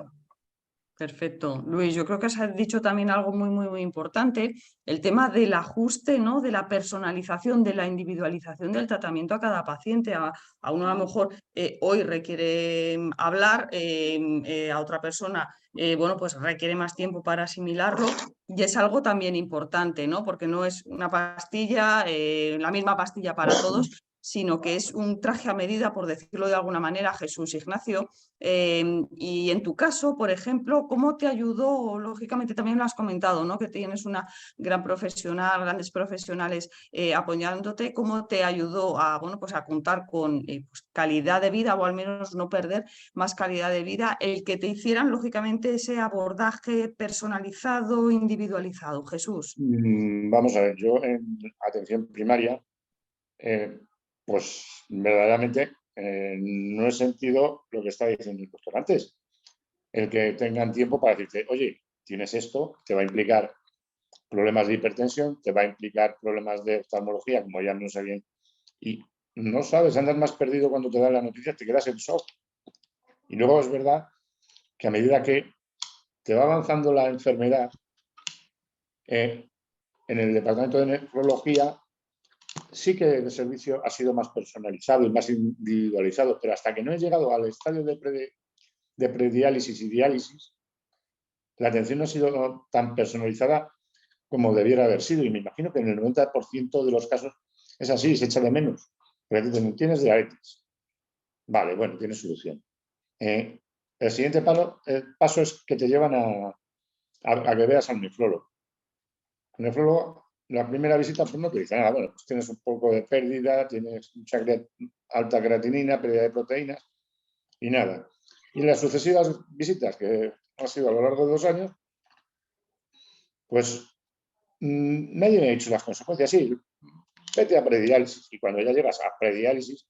Perfecto. Luis, yo creo que has dicho también algo muy importante, el tema del ajuste, ¿no? De la personalización, de la individualización del tratamiento a cada paciente. A uno a lo mejor hoy requiere hablar, a otra persona bueno, pues requiere más tiempo para asimilarlo y es algo también importante, ¿no? Porque no es una pastilla, la misma pastilla para todos, sino que es un traje a medida, por decirlo de alguna manera, Jesús Ignacio. Y en tu caso, por ejemplo, ¿cómo te ayudó? Lógicamente también lo has comentado, ¿no? Que tienes una gran profesional, grandes profesionales apoyándote. ¿Cómo te ayudó a, bueno, pues a contar con pues calidad de vida o al menos no perder más calidad de vida? El que te hicieran, lógicamente, ese abordaje personalizado, individualizado. Jesús. Vamos a ver, yo en atención primaria, pues verdaderamente no he sentido lo que estaba diciendo el doctor antes. El que tengan tiempo para decirte, oye, tienes esto, te va a implicar problemas de hipertensión, te va a implicar problemas de oftalmología, como ya no sé bien, y no sabes, andas más perdido cuando te dan la noticia, te quedas en shock. Y luego es verdad que a medida que te va avanzando la enfermedad, en el departamento de nefrología sí que el servicio ha sido más personalizado y más individualizado, pero hasta que no he llegado al estadio de prediálisis y diálisis, la atención no ha sido tan personalizada como debiera haber sido. Y me imagino que en el 90% de los casos es así, se echa de menos. Pero tienes diabetes. Vale, bueno, tienes solución. El siguiente paso es que te llevan a que veas al nefrólogo. El nefrólogo, la primera visita, pues no te dice nada. Bueno, pues tienes un poco de pérdida, tienes mucha alta creatinina, pérdida de proteínas y nada. Y en las sucesivas visitas, que han sido a lo largo de 2 años, pues nadie me ha dicho las consecuencias. Sí, vete a prediálisis. Y cuando ya llegas a prediálisis,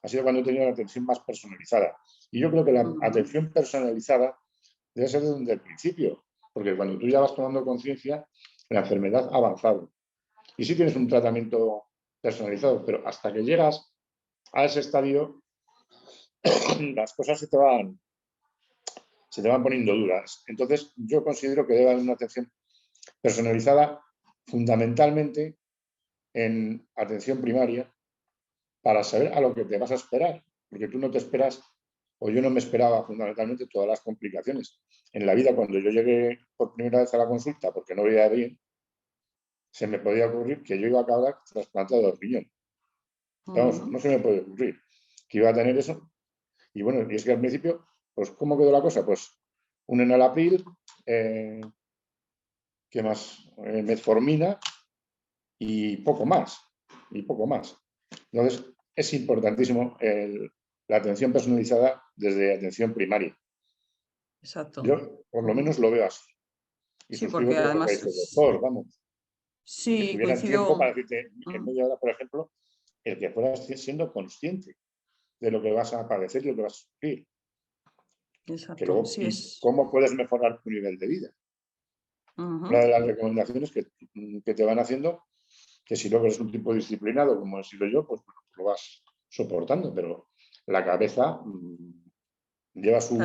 ha sido cuando he tenido la atención más personalizada. Y yo creo que la atención personalizada debe ser desde el principio, porque cuando tú ya vas tomando conciencia, la enfermedad ha avanzado. Y sí tienes un tratamiento personalizado, pero hasta que llegas a ese estadio, las cosas se te van poniendo duras. Entonces, yo considero que debe haber una atención personalizada fundamentalmente en atención primaria para saber a lo que te vas a esperar, porque tú no te esperas, o yo no me esperaba fundamentalmente todas las complicaciones. En la vida, cuando yo llegué por primera vez a la consulta porque no veía bien, se me podía ocurrir que yo iba a acabar trasplantado de riñón. Vamos, no se me puede ocurrir que iba a tener eso. Y bueno, y es que al principio, pues ¿cómo quedó la cosa? Pues un enalapril, ¿qué más? Metformina y poco más. Entonces, es importantísimo la atención personalizada desde atención primaria. Exacto. Yo, por lo menos, lo veo así. Y sí, suscribo porque todo lo que ha además... dicho el doctor, vamos. Sí, que tuvieran coincido. tiempo para decirte en media hora, por ejemplo, el que fueras siendo consciente de lo que vas a padecer y lo que vas a sufrir. Exacto. Que luego, Sí, y cómo puedes mejorar tu nivel de vida. Una de las recomendaciones que te van haciendo, que si luego eres un tipo disciplinado, como he sido yo, pues lo vas soportando, pero la cabeza lleva su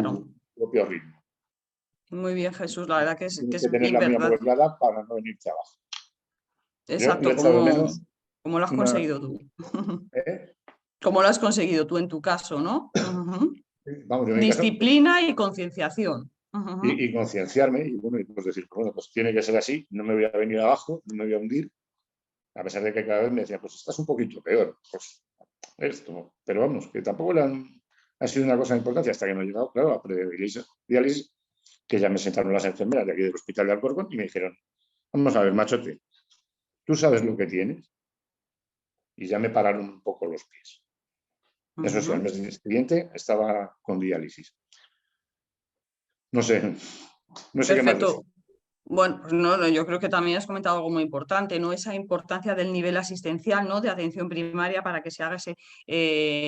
propio ritmo. Muy bien, Jesús, la verdad que Tienes es que tener bien la verdad. muy buena para no venirte abajo. Exacto, Yo le he echado de menos como lo has conseguido tú. Como lo has conseguido tú en tu caso, ¿no? Vamos, en mi caso, disciplina y concienciación. y concienciarme y bueno, y pues decir, bueno, pues tiene que ser así, no me voy a venir abajo, no me voy a hundir, a pesar de que cada vez me decía, pues estás un poquito peor, pues esto, pero vamos, que tampoco ha sido una cosa de importancia hasta que no he llegado, claro, a prediálisis, que ya me sentaron las enfermeras de aquí del hospital de Alcorcón y me dijeron, vamos a ver, machote, tú sabes lo que tienes, y ya me pararon un poco los pies. Eso sí, al mes siguiente estaba con diálisis. No sé qué más decir. Bueno, pues no, yo creo que también has comentado algo muy importante, ¿no? Esa importancia del nivel asistencial, ¿no? De atención primaria para que se haga ese,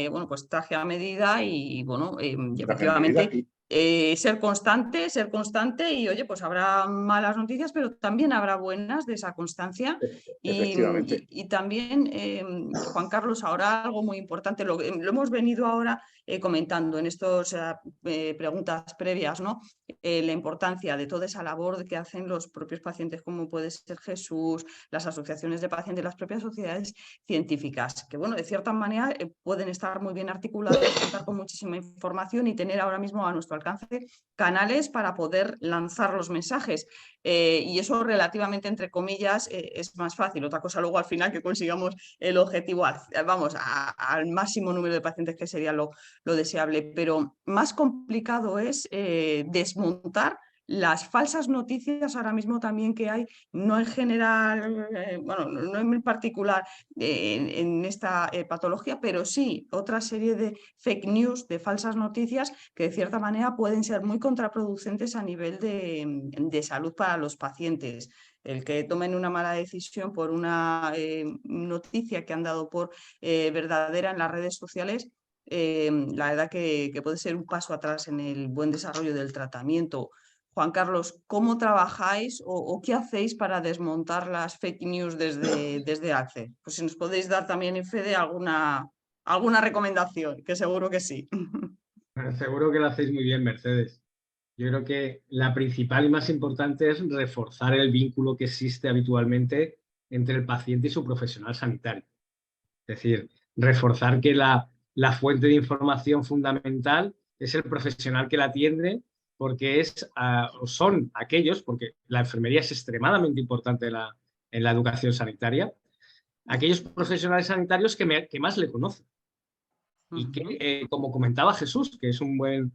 bueno, pues traje a medida y, bueno, y efectivamente... ser constante y oye, pues habrá malas noticias, pero también habrá buenas de esa constancia. Efectivamente. Y también, Juan Carlos, ahora algo muy importante, lo hemos venido ahora comentando en estas preguntas previas, ¿no? La importancia de toda esa labor que hacen los propios pacientes, como puede ser Jesús, las asociaciones de pacientes, las propias sociedades científicas, que bueno, de cierta manera pueden estar muy bien articuladas, contar con muchísima información y tener ahora mismo a nuestro alcance canales para poder lanzar los mensajes. Y eso relativamente, entre comillas, es más fácil. Otra cosa luego al final que consigamos el objetivo, vamos, al máximo número de pacientes, que sería lo deseable, pero más complicado es desmontar las falsas noticias ahora mismo también que hay, no en general, bueno, no en particular en esta patología, pero sí otra serie de fake news, de falsas noticias que de cierta manera pueden ser muy contraproducentes a nivel de salud para los pacientes. El que tomen una mala decisión por una noticia que han dado por verdadera en las redes sociales, la verdad que puede ser un paso atrás en el buen desarrollo del tratamiento. Juan Carlos, ¿cómo trabajáis o qué hacéis para desmontar las fake news desde ACE? Pues si nos podéis dar también en fe de alguna recomendación, que seguro que sí. Seguro que lo hacéis muy bien, Mercedes. Yo creo que la principal y más importante es reforzar el vínculo que existe habitualmente entre el paciente y su profesional sanitario. Es decir, reforzar que la fuente de información fundamental es el profesional que la atiende, porque son aquellos, porque la enfermería es extremadamente importante en la educación sanitaria, aquellos profesionales sanitarios que más le conocen. Y que, como comentaba Jesús, que es un buen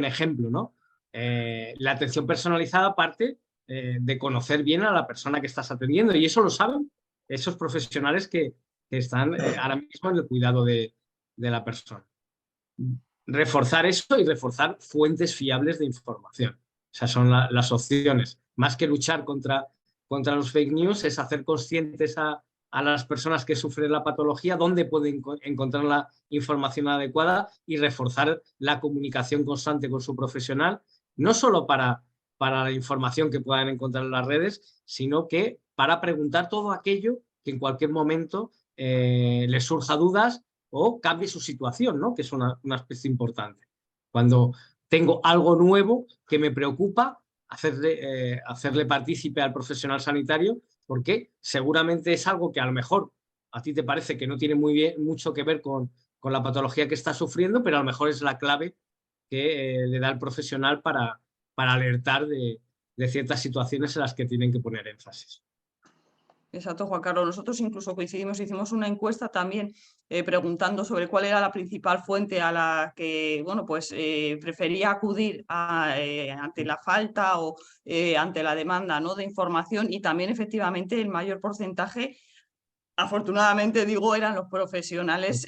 ejemplo, ¿no? La atención personalizada parte de conocer bien a la persona que estás atendiendo, y eso lo saben esos profesionales que están ahora mismo en el cuidado de la persona. Reforzar eso y reforzar fuentes fiables de información. Esas son las opciones. Más que luchar contra los fake news, es hacer conscientes a las personas que sufren la patología dónde pueden encontrar la información adecuada y reforzar la comunicación constante con su profesional, no solo para la información que puedan encontrar en las redes, sino que para preguntar todo aquello que en cualquier momento les surja dudas o cambie su situación, ¿no? Que es una aspecto importante. Cuando tengo algo nuevo que me preocupa, hacerle partícipe al profesional sanitario, porque seguramente es algo que a lo mejor a ti te parece que no tiene mucho que ver con la patología que está sufriendo, pero a lo mejor es la clave que le da el profesional para alertar de ciertas situaciones en las que tienen que poner énfasis. Exacto, Juan Carlos. Nosotros incluso coincidimos, hicimos una encuesta también preguntando sobre cuál era la principal fuente a la que, bueno, pues prefería acudir ante la falta o ante la demanda, ¿no?, de información, y también efectivamente el mayor porcentaje, afortunadamente digo, eran los profesionales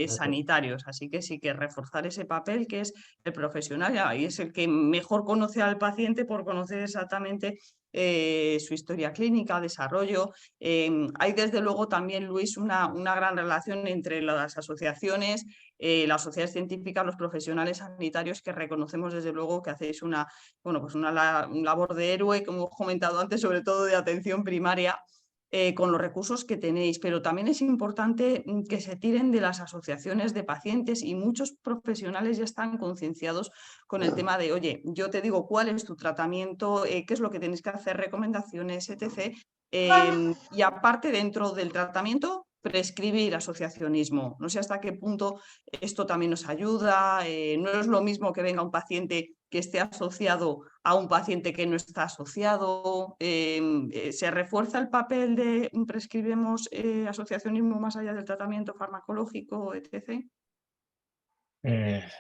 sanitarios, así que sí que reforzar ese papel que es el profesional, y es el que mejor conoce al paciente por conocer exactamente su historia clínica, desarrollo. Hay desde luego también, Luis, una gran relación entre las asociaciones, las sociedades científicas, los profesionales sanitarios, que reconocemos desde luego que hacéis una labor de héroe, como he comentado antes, sobre todo de atención primaria. Con los recursos que tenéis, pero también es importante que se tiren de las asociaciones de pacientes, y muchos profesionales ya están concienciados con el tema de, oye, yo te digo cuál es tu tratamiento, qué es lo que tenéis que hacer, recomendaciones, etc. Y aparte, dentro del tratamiento, prescribir asociacionismo. No sé hasta qué punto esto también nos ayuda. No es lo mismo que venga un paciente que esté asociado a un paciente que no está asociado. ¿Se refuerza el papel de prescribimos asociacionismo más allá del tratamiento farmacológico, etc.?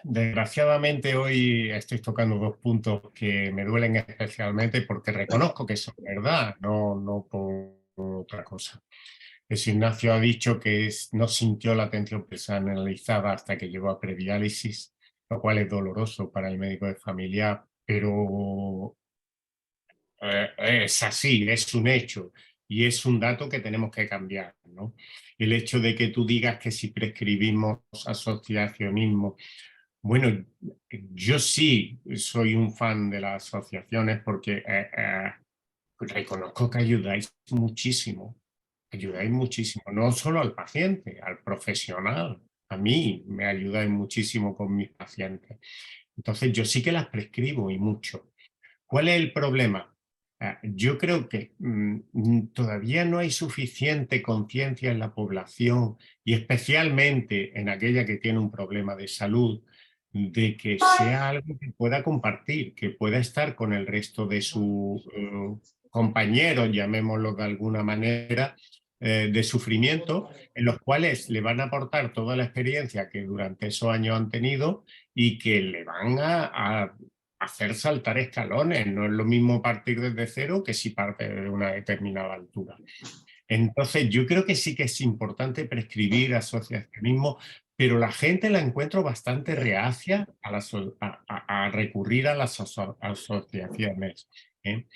Desgraciadamente hoy estoy tocando dos puntos que me duelen especialmente, porque reconozco que son verdad, no por otra cosa. Ignacio ha dicho que no sintió la atención personalizada hasta que llegó a prediálisis, lo cual es doloroso para el médico de familia, pero es así, es un hecho y es un dato que tenemos que cambiar, ¿no? El hecho de que tú digas que si prescribimos asociacionismo Bueno, yo sí soy un fan de las asociaciones porque reconozco que ayudáis muchísimo, no solo al paciente, al profesional. A mí me ayudáis muchísimo con mis pacientes. Entonces yo sí que las prescribo y mucho. ¿Cuál es el problema? Yo creo que todavía no hay suficiente conciencia en la población y especialmente en aquella que tiene un problema de salud, de que sea algo que pueda compartir, que pueda estar con el resto de sus compañeros, llamémoslo de alguna manera, de sufrimiento, en los cuales le van a aportar toda la experiencia que durante esos años han tenido y que le van a hacer saltar escalones. No es lo mismo partir desde cero que si parte de una determinada altura. Entonces, yo creo que sí que es importante prescribir asociacionismo, pero la gente la encuentro bastante reacia a recurrir a las asociaciones. ¿eh?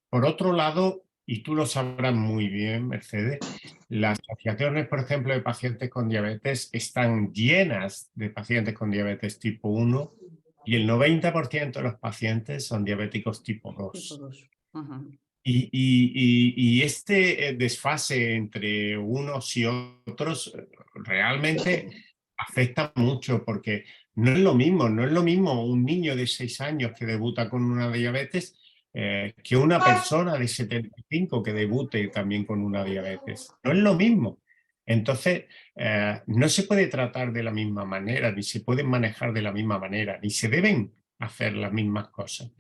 Por otro lado, y tú lo sabrás muy bien, Mercedes, las asociaciones, por ejemplo, de pacientes con diabetes están llenas de pacientes con diabetes tipo 1 y el 90% de los pacientes son diabéticos tipo 2. Ajá. Y este desfase entre unos y otros realmente afecta mucho porque no es lo mismo un niño de 6 años que debuta con una diabetes que una persona de 75 que debute también con una diabetes. No es lo mismo. Entonces, no se puede tratar de la misma manera, ni se pueden manejar de la misma manera, ni se deben hacer las mismas cosas.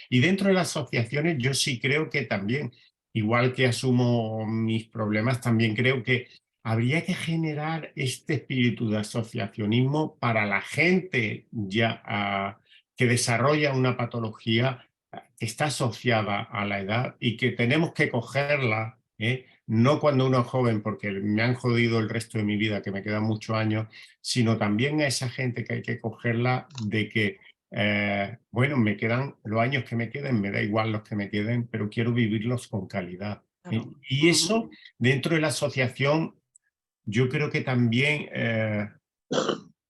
Y dentro de las asociaciones yo sí creo que también, igual que asumo mis problemas, también creo que habría que generar este espíritu de asociacionismo para la gente ya que desarrolla una patología que está asociada a la edad y que tenemos que cogerla, no cuando uno es joven, porque me han jodido el resto de mi vida, que me quedan muchos años, sino también a esa gente que hay que cogerla de que bueno, me quedan los años que me queden, me da igual los que me queden, pero quiero vivirlos con calidad. Claro. Y eso, dentro de la asociación, yo creo que también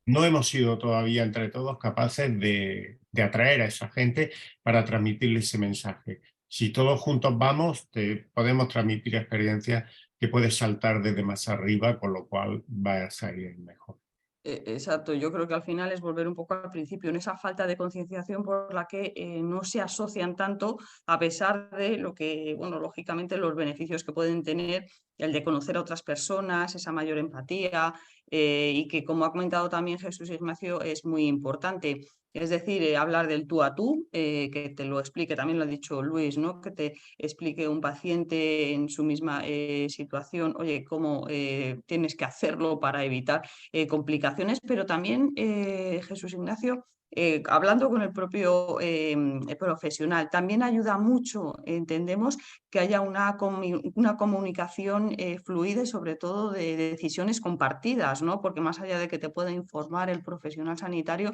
no hemos sido todavía entre todos capaces de atraer a esa gente para transmitirle ese mensaje. Si todos juntos vamos, podemos transmitir experiencias que puedes saltar desde más arriba, con lo cual va a salir mejor. Exacto, yo creo que al final es volver un poco al principio, en esa falta de concienciación por la que no se asocian tanto, a pesar de lo que, bueno, lógicamente los beneficios que pueden tener, el de conocer a otras personas, esa mayor empatía, y que, como ha comentado también Jesús Ignacio, es muy importante. Es decir, hablar del tú a tú, que te lo explique, también lo ha dicho Luis, ¿no? Que te explique un paciente en su misma situación, oye, cómo tienes que hacerlo para evitar complicaciones, pero también, Jesús Ignacio, hablando con el propio profesional, también ayuda mucho, entendemos, que haya una comunicación fluida y sobre todo de decisiones compartidas, ¿no? Porque más allá de que te pueda informar el profesional sanitario,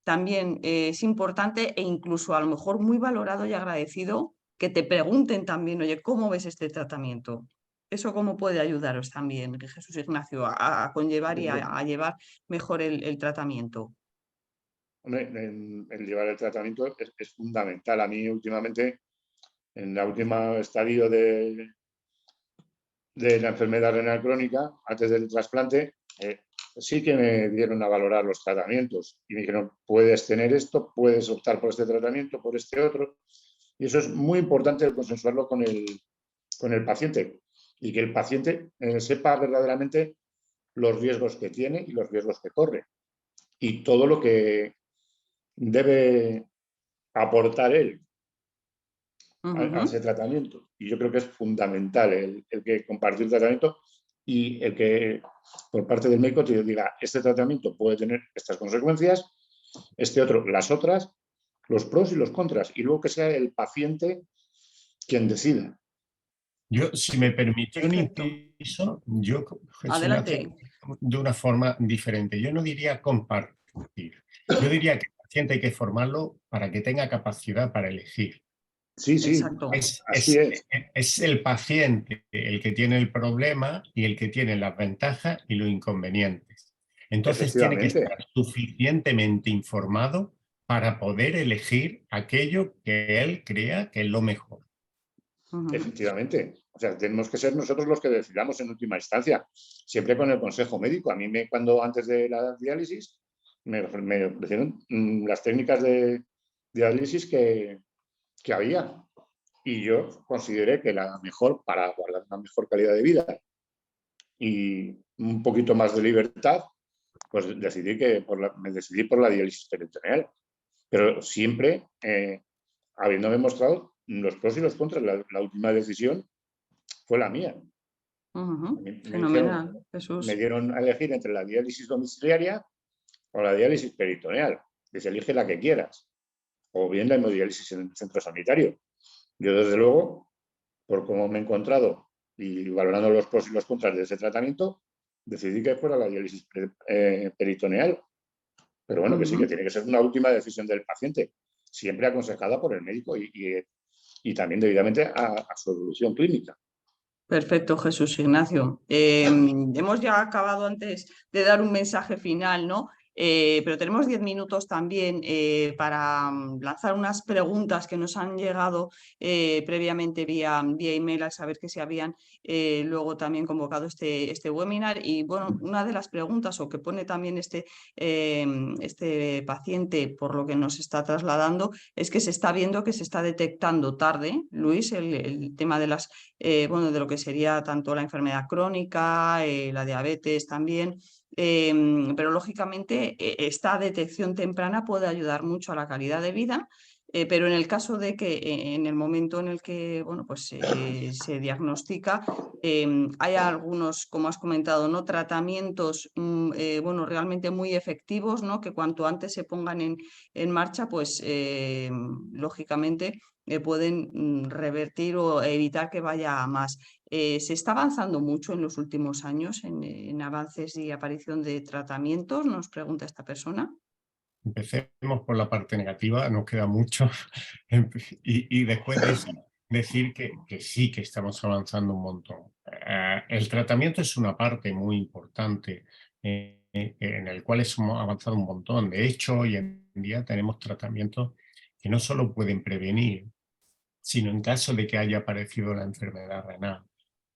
también es importante e incluso a lo mejor muy valorado y agradecido que te pregunten también, oye, ¿cómo ves este tratamiento? ¿Eso cómo puede ayudaros también, Jesús Ignacio, a conllevar y a llevar mejor el tratamiento? El llevar el tratamiento es fundamental. A mí últimamente, en el último estadio de la enfermedad renal crónica, antes del trasplante, sí que me dieron a valorar los tratamientos y me dijeron, puedes tener esto, puedes optar por este tratamiento, por este otro. Y eso es muy importante consensuarlo con el paciente y que el paciente sepa verdaderamente los riesgos que tiene y los riesgos que corre y todo lo que debe aportar él a ese tratamiento. Y yo creo que es fundamental el que compartir tratamiento y el que por parte del médico te diga, este tratamiento puede tener estas consecuencias, este otro las otras, los pros y los contras, y luego que sea el paciente quien decida. Yo, si me permitís un Perfecto. inciso, yo, Jesús, Adelante. de una forma diferente. Yo no diría compartir. Yo diría que el paciente hay que formarlo para que tenga capacidad para elegir. Sí, sí, Exacto. así es. Es el paciente el que tiene el problema y el que tiene las ventajas y los inconvenientes. Entonces tiene que Efectivamente. estar suficientemente informado para poder elegir aquello que él crea que es lo mejor. Efectivamente. O sea, tenemos que ser nosotros los que decidamos en última instancia, siempre con el consejo médico. A mí, cuando antes de la diálisis, me ofrecieron las técnicas de diálisis que había. Y yo consideré que la mejor, para guardar una mejor calidad de vida y un poquito más de libertad, pues me decidí por la diálisis peritoneal. Pero siempre habiendo demostrado los pros y los contras. La última decisión fue la mía. Fenomenal, Me Jesús. dieron a elegir entre la diálisis domiciliaria o la diálisis peritoneal. Dice, elige la que quieras. O bien la hemodiálisis en el centro sanitario. Yo, desde luego, por cómo me he encontrado y valorando los pros y los contras de ese tratamiento, decidí que fuera la diálisis peritoneal. Pero bueno, que sí, que tiene que ser una última decisión del paciente, siempre aconsejada por el médico y también debidamente a su evolución clínica. Perfecto, Jesús Ignacio. Hemos ya acabado antes de dar un mensaje final, ¿no? Pero tenemos 10 minutos también para lanzar unas preguntas que nos han llegado previamente vía email, al saber que se habían luego también convocado este webinar. Y bueno, una de las preguntas o que pone también este paciente, por lo que nos está trasladando, es que se está viendo que se está detectando tarde, Luis, el tema de las bueno, de lo que sería tanto la enfermedad crónica, la diabetes también, pero lógicamente esta detección temprana puede ayudar mucho a la calidad de vida, pero en el caso de que en el momento en el que bueno, pues, se diagnostica, hay algunos, como has comentado, ¿no? Tratamientos bueno, realmente muy efectivos, ¿no? Que cuanto antes se pongan en marcha, pues lógicamente pueden revertir o evitar que vaya a más. Se está avanzando mucho en los últimos años en avances y aparición de tratamientos, nos pregunta esta persona. Empecemos por la parte negativa, nos queda mucho, y después de eso decir que sí que estamos avanzando un montón. El tratamiento es una parte muy importante en el cual hemos avanzado un montón. De hecho, hoy en día tenemos tratamientos que no solo pueden prevenir, sino en caso de que haya aparecido la enfermedad renal,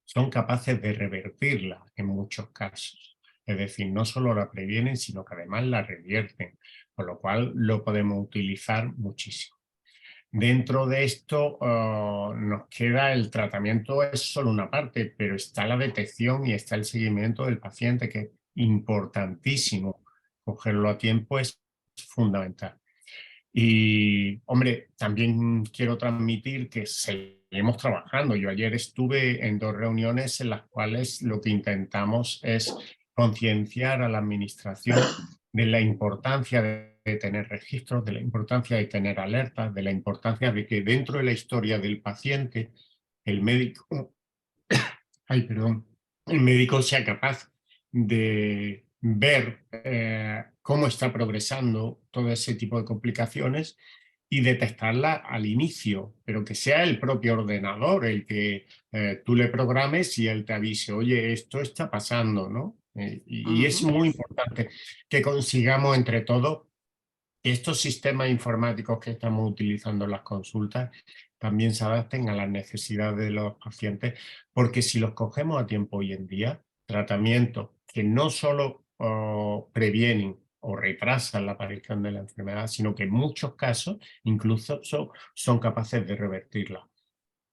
son capaces de revertirla en muchos casos. Es decir, no solo la previenen, sino que además la revierten, con lo cual lo podemos utilizar muchísimo. Dentro de esto nos queda el tratamiento, es solo una parte, pero está la detección y está el seguimiento del paciente, que es importantísimo. Cogerlo a tiempo es fundamental. Y, hombre, también quiero transmitir que seguimos trabajando. Yo ayer estuve en 2 reuniones en las cuales lo que intentamos es concienciar a la administración de la importancia de tener registros, de la importancia de tener alertas, de la importancia de que dentro de la historia del paciente el médico, el médico sea capaz de ver cómo está progresando todo ese tipo de complicaciones y detectarla al inicio, pero que sea el propio ordenador el que tú le programes y él te avise, oye, esto está pasando, ¿no? Y es muy importante que consigamos entre todos que estos sistemas informáticos que estamos utilizando en las consultas también se adapten a las necesidades de los pacientes, porque si los cogemos a tiempo hoy en día, tratamientos que no solo previenen o retrasan la aparición de la enfermedad, sino que en muchos casos incluso son capaces de revertirla.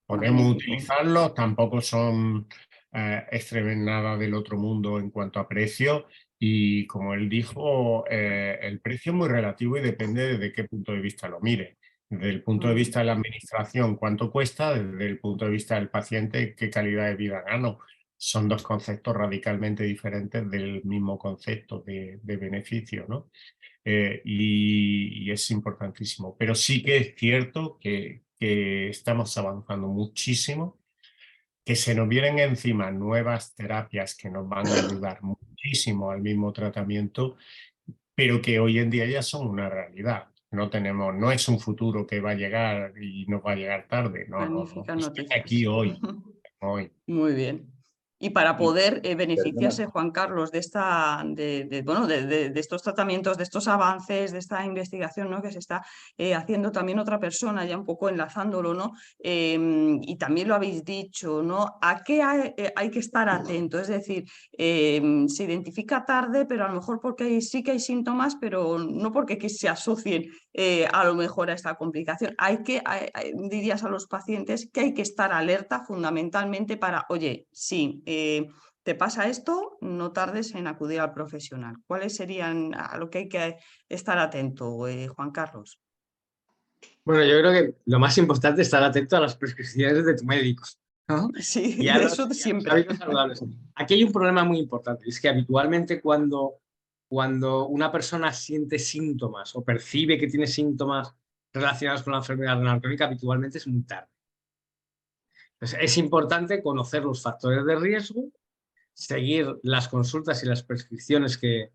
Podemos Magnífico. utilizarlos, tampoco son nada del otro mundo en cuanto a precio, y como él dijo, el precio es muy relativo y depende de qué punto de vista lo mire. Desde el punto de vista de la administración, cuánto cuesta; desde el punto de vista del paciente, qué calidad de vida gano. Son 2 conceptos radicalmente diferentes del mismo concepto de beneficio, ¿no? Y es importantísimo. Pero sí que es cierto que estamos avanzando muchísimo, que se nos vienen encima nuevas terapias que nos van a ayudar muchísimo al mismo tratamiento, pero que hoy en día ya son una realidad. No es un futuro que va a llegar y nos va a llegar tarde. No. Magníficas Está noticias. aquí hoy. Muy bien. Y para poder beneficiarse, Perdona. Juan Carlos, de estos tratamientos, de estos avances, de esta investigación, ¿no?, que se está haciendo también otra persona, ya un poco enlazándolo, ¿no? Y también lo habéis dicho, ¿no? ¿A qué hay que estar atento? Es decir, se identifica tarde, pero a lo mejor porque sí que hay síntomas, pero no porque se asocien a lo mejor a esta complicación. Dirías a los pacientes que hay que estar alerta fundamentalmente para, oye, sí, te pasa esto, no tardes en acudir al profesional. ¿Cuáles serían a lo que hay que estar atento, Juan Carlos? Bueno, yo creo que lo más importante es estar atento a las prescripciones de tu médico, ¿no? Sí, Y a los eso siempre. hábitos saludables. Aquí hay un problema muy importante, es que habitualmente cuando una persona siente síntomas o percibe que tiene síntomas relacionados con la enfermedad renal crónica, habitualmente es muy tarde. Entonces, es importante conocer los factores de riesgo, seguir las consultas y las prescripciones que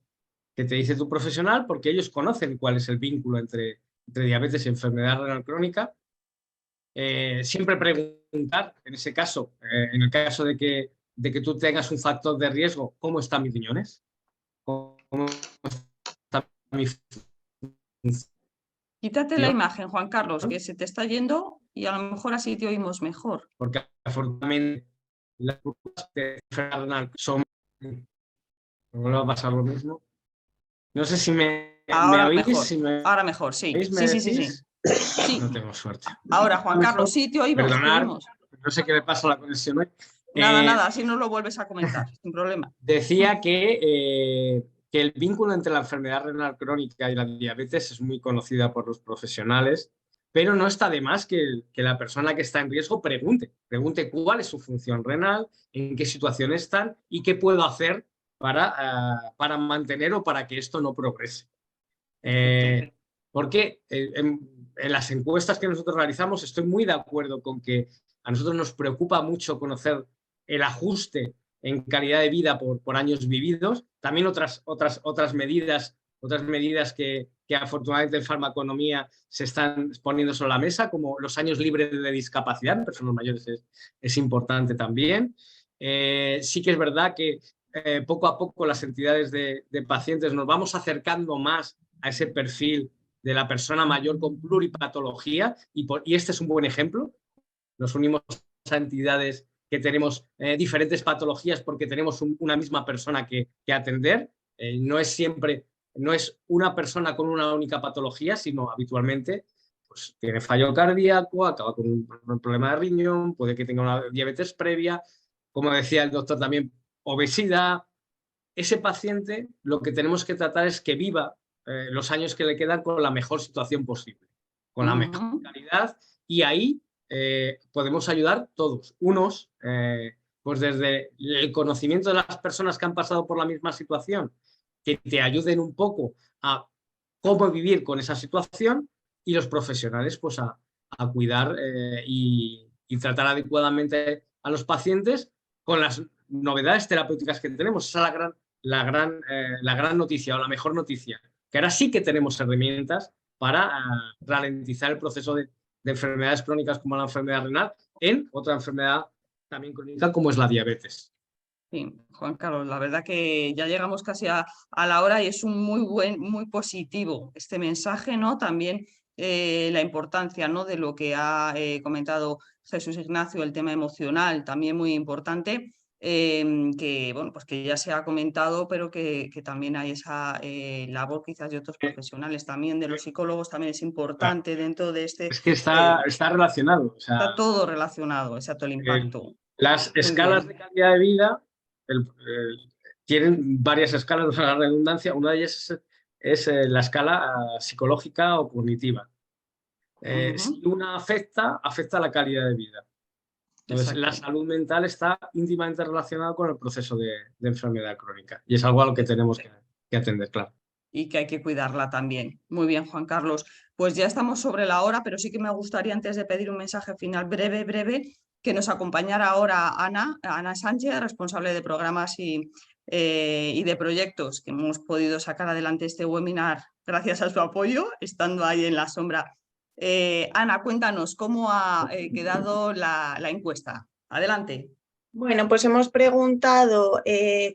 te dice tu profesional, porque ellos conocen cuál es el vínculo entre diabetes y enfermedad renal crónica. Siempre preguntar, en ese caso, en el caso de que tú tengas un factor de riesgo, ¿cómo están mis riñones? ¿Cómo está mi función? Quítate la imagen, Juan Carlos, que se te está yendo y a lo mejor así te oímos mejor. Porque afortunadamente las curvas de enfermedad renal son... ¿No va a pasar lo mismo? No sé si me Ahora oís, mejor, si me ahora mejor, sí. oís, me Sí. decís. Sí. No tengo suerte. Ahora, Juan Carlos, sí, te oímos, te Perdonar, oímos. no sé qué le pasa a la conexión hoy. Nada, así no lo vuelves a comentar, sin problema. Decía que el vínculo entre la enfermedad renal crónica y la diabetes es muy conocida por los profesionales, pero no está de más que la persona que está en riesgo pregunte cuál es su función renal, en qué situación están y qué puedo hacer para mantener o para que esto no progrese. Porque en las encuestas que nosotros realizamos estoy muy de acuerdo con que a nosotros nos preocupa mucho conocer el ajuste en calidad de vida por años vividos, también otras medidas que afortunadamente en farmaconomía se están poniendo sobre la mesa, como los años libres de discapacidad en personas mayores es importante también. Sí que es verdad que poco a poco las entidades de pacientes nos vamos acercando más a ese perfil de la persona mayor con pluripatología y este es un buen ejemplo. Nos unimos a entidades que tenemos diferentes patologías porque tenemos una misma persona que atender. No es una persona con una única patología, sino habitualmente pues, tiene fallo cardíaco, acaba con un problema de riñón, puede que tenga una diabetes previa, como decía el doctor también, obesidad. Ese paciente lo que tenemos que tratar es que viva los años que le quedan con la mejor situación posible, con la mejor calidad, y ahí podemos ayudar todos. Unos, pues desde el conocimiento de las personas que han pasado por la misma situación, que te ayuden un poco a cómo vivir con esa situación, y los profesionales pues a cuidar y tratar adecuadamente a los pacientes con las novedades terapéuticas que tenemos. Esa es la gran noticia o la mejor noticia, que ahora sí que tenemos herramientas para ralentizar el proceso de enfermedades crónicas como la enfermedad renal en otra enfermedad también crónica como es la diabetes. Sí, Juan Carlos, la verdad que ya llegamos casi a la hora y es un muy positivo este mensaje, ¿no? También la importancia, ¿no?, de lo que ha comentado Jesús Ignacio, el tema emocional, también muy importante, que, bueno, pues que ya se ha comentado, pero que también hay esa labor quizás de otros profesionales, también de los psicólogos, también es importante dentro de este... Es que está relacionado. O sea, está todo relacionado, exacto, el impacto. Las escalas de calidad de vida tienen varias escalas de la redundancia. Una de ellas es la escala psicológica o cognitiva. Si una afecta la calidad de vida. Entonces, la salud mental está íntimamente relacionada con el proceso de enfermedad crónica y es algo a lo que tenemos que atender, claro. Y que hay que cuidarla también. Muy bien, Juan Carlos. Pues ya estamos sobre la hora, pero sí que me gustaría, antes de pedir un mensaje final breve, que nos acompañara ahora Ana Sánchez, responsable de programas y de proyectos, que hemos podido sacar adelante este webinar gracias a su apoyo, estando ahí en la sombra. Ana, cuéntanos cómo ha quedado la encuesta. Adelante. Bueno, pues hemos preguntado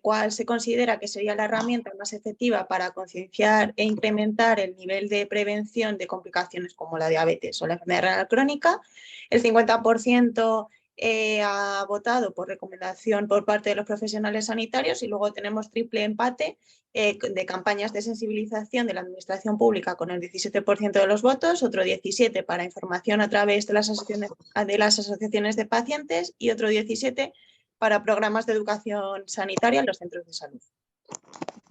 cuál se considera que sería la herramienta más efectiva para concienciar e incrementar el nivel de prevención de complicaciones como la diabetes o la enfermedad renal crónica. El 50% ha votado por recomendación por parte de los profesionales sanitarios y luego tenemos triple empate de campañas de sensibilización de la administración pública con el 17% de los votos, otro 17% para información a través de las asociaciones de pacientes y otro 17% para programas de educación sanitaria en los centros de salud.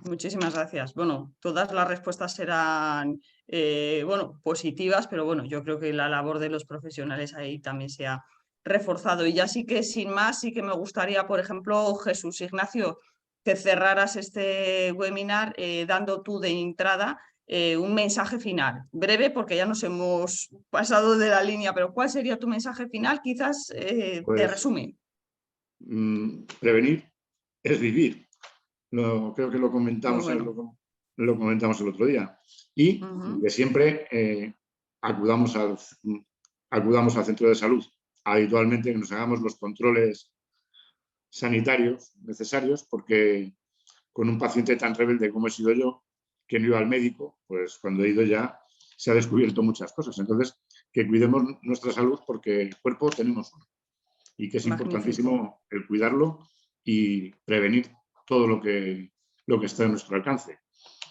Muchísimas gracias. Bueno, todas las respuestas serán bueno, positivas, pero bueno, yo creo que la labor de los profesionales ahí también se ha reforzado. Y ya sí que sin más, sí que me gustaría, por ejemplo, Jesús Ignacio, que cerraras este webinar dando tú de entrada un mensaje final, breve porque ya nos hemos pasado de la línea, pero ¿cuál sería tu mensaje final? Quizás de Pues, resumen. Prevenir es vivir. Creo que lo Muy comentamos, bueno. lo comentamos el otro día. Y que siempre acudamos al centro de salud habitualmente, que nos hagamos los controles sanitarios necesarios, porque con un paciente tan rebelde como he sido yo, que no iba al médico, pues cuando he ido ya se ha descubierto muchas cosas. Entonces, que cuidemos nuestra salud porque el cuerpo tenemos uno y que es Magnífico. importantísimo el cuidarlo y prevenir todo lo que está a nuestro alcance.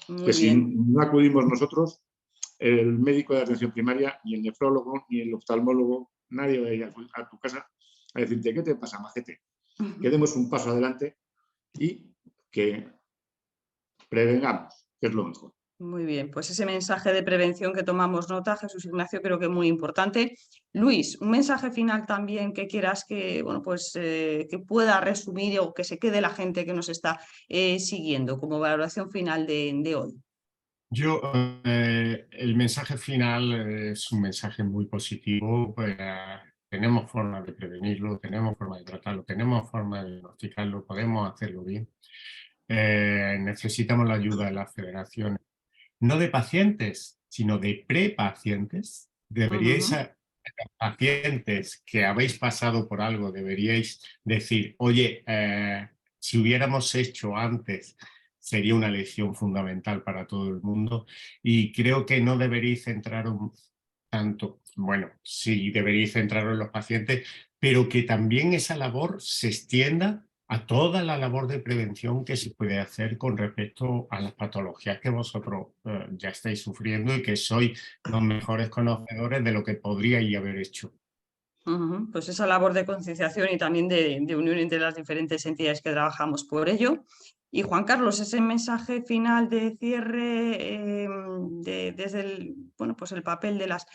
Muy que si bien. no acudimos nosotros, el médico de atención primaria, ni el nefrólogo, ni el oftalmólogo, nadie va a ir a tu casa a decirte, ¿qué te pasa, majete? Que demos un paso adelante y que prevengamos, que es lo mejor. Muy bien, pues ese mensaje de prevención que tomamos nota, Jesús Ignacio, creo que es muy importante. Luis, un mensaje final también que quieras que, bueno, pues, que pueda resumir o que se quede la gente que nos está siguiendo como valoración final de hoy. Yo, el mensaje final es un mensaje muy positivo. Tenemos forma de prevenirlo, tenemos forma de tratarlo, tenemos forma de diagnosticarlo, podemos hacerlo bien. Necesitamos la ayuda de las federaciones, no de pacientes, sino de prepacientes. Deberíais, pacientes que habéis pasado por algo, deberíais decir, oye, si hubiéramos hecho antes, sería una lección fundamental para todo el mundo. Y creo que no deberíais centraros tanto, bueno, sí deberíais centraros en los pacientes, pero que también esa labor se extienda a toda la labor de prevención que se puede hacer con respecto a las patologías que vosotros ya estáis sufriendo y que sois los mejores conocedores de lo que podríais haber hecho. Pues esa labor de concienciación y también de unión entre las diferentes entidades que trabajamos por ello. Y Juan Carlos, ese mensaje final de cierre desde el, bueno, pues el papel de las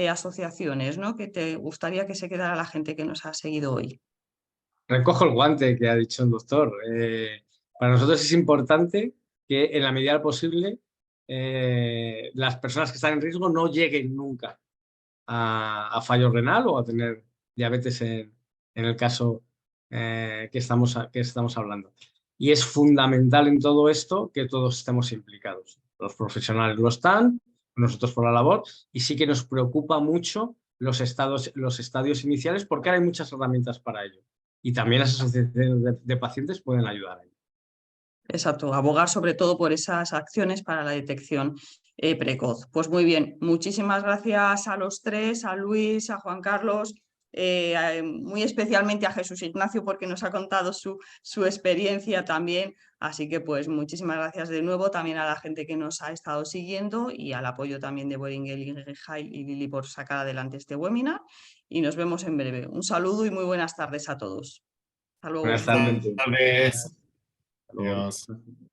asociaciones, ¿no? Que te gustaría que se quedara la gente que nos ha seguido hoy. Recojo el guante que ha dicho el doctor. Para nosotros es importante que en la medida posible las personas que están en riesgo no lleguen nunca a fallo renal o a tener diabetes en el caso que estamos hablando. Y es fundamental en todo esto que todos estemos implicados. Los profesionales lo están, nosotros por la labor, y sí que nos preocupa mucho los estadios iniciales porque ahora hay muchas herramientas para ello. Y también las asociaciones de pacientes pueden ayudar ahí. Exacto, abogar sobre todo por esas acciones para la detección precoz. Pues muy bien, muchísimas gracias a los tres, a Luis, a Juan Carlos, muy especialmente a Jesús Ignacio porque nos ha contado su experiencia también. Así que pues muchísimas gracias de nuevo también a la gente que nos ha estado siguiendo y al apoyo también de Boehringer Ingelheim y Lili por sacar adelante este webinar. Y nos vemos en breve. Un saludo y muy buenas tardes a todos. Hasta luego. Buenas tardes. Buenas tardes. Hasta luego. Adiós.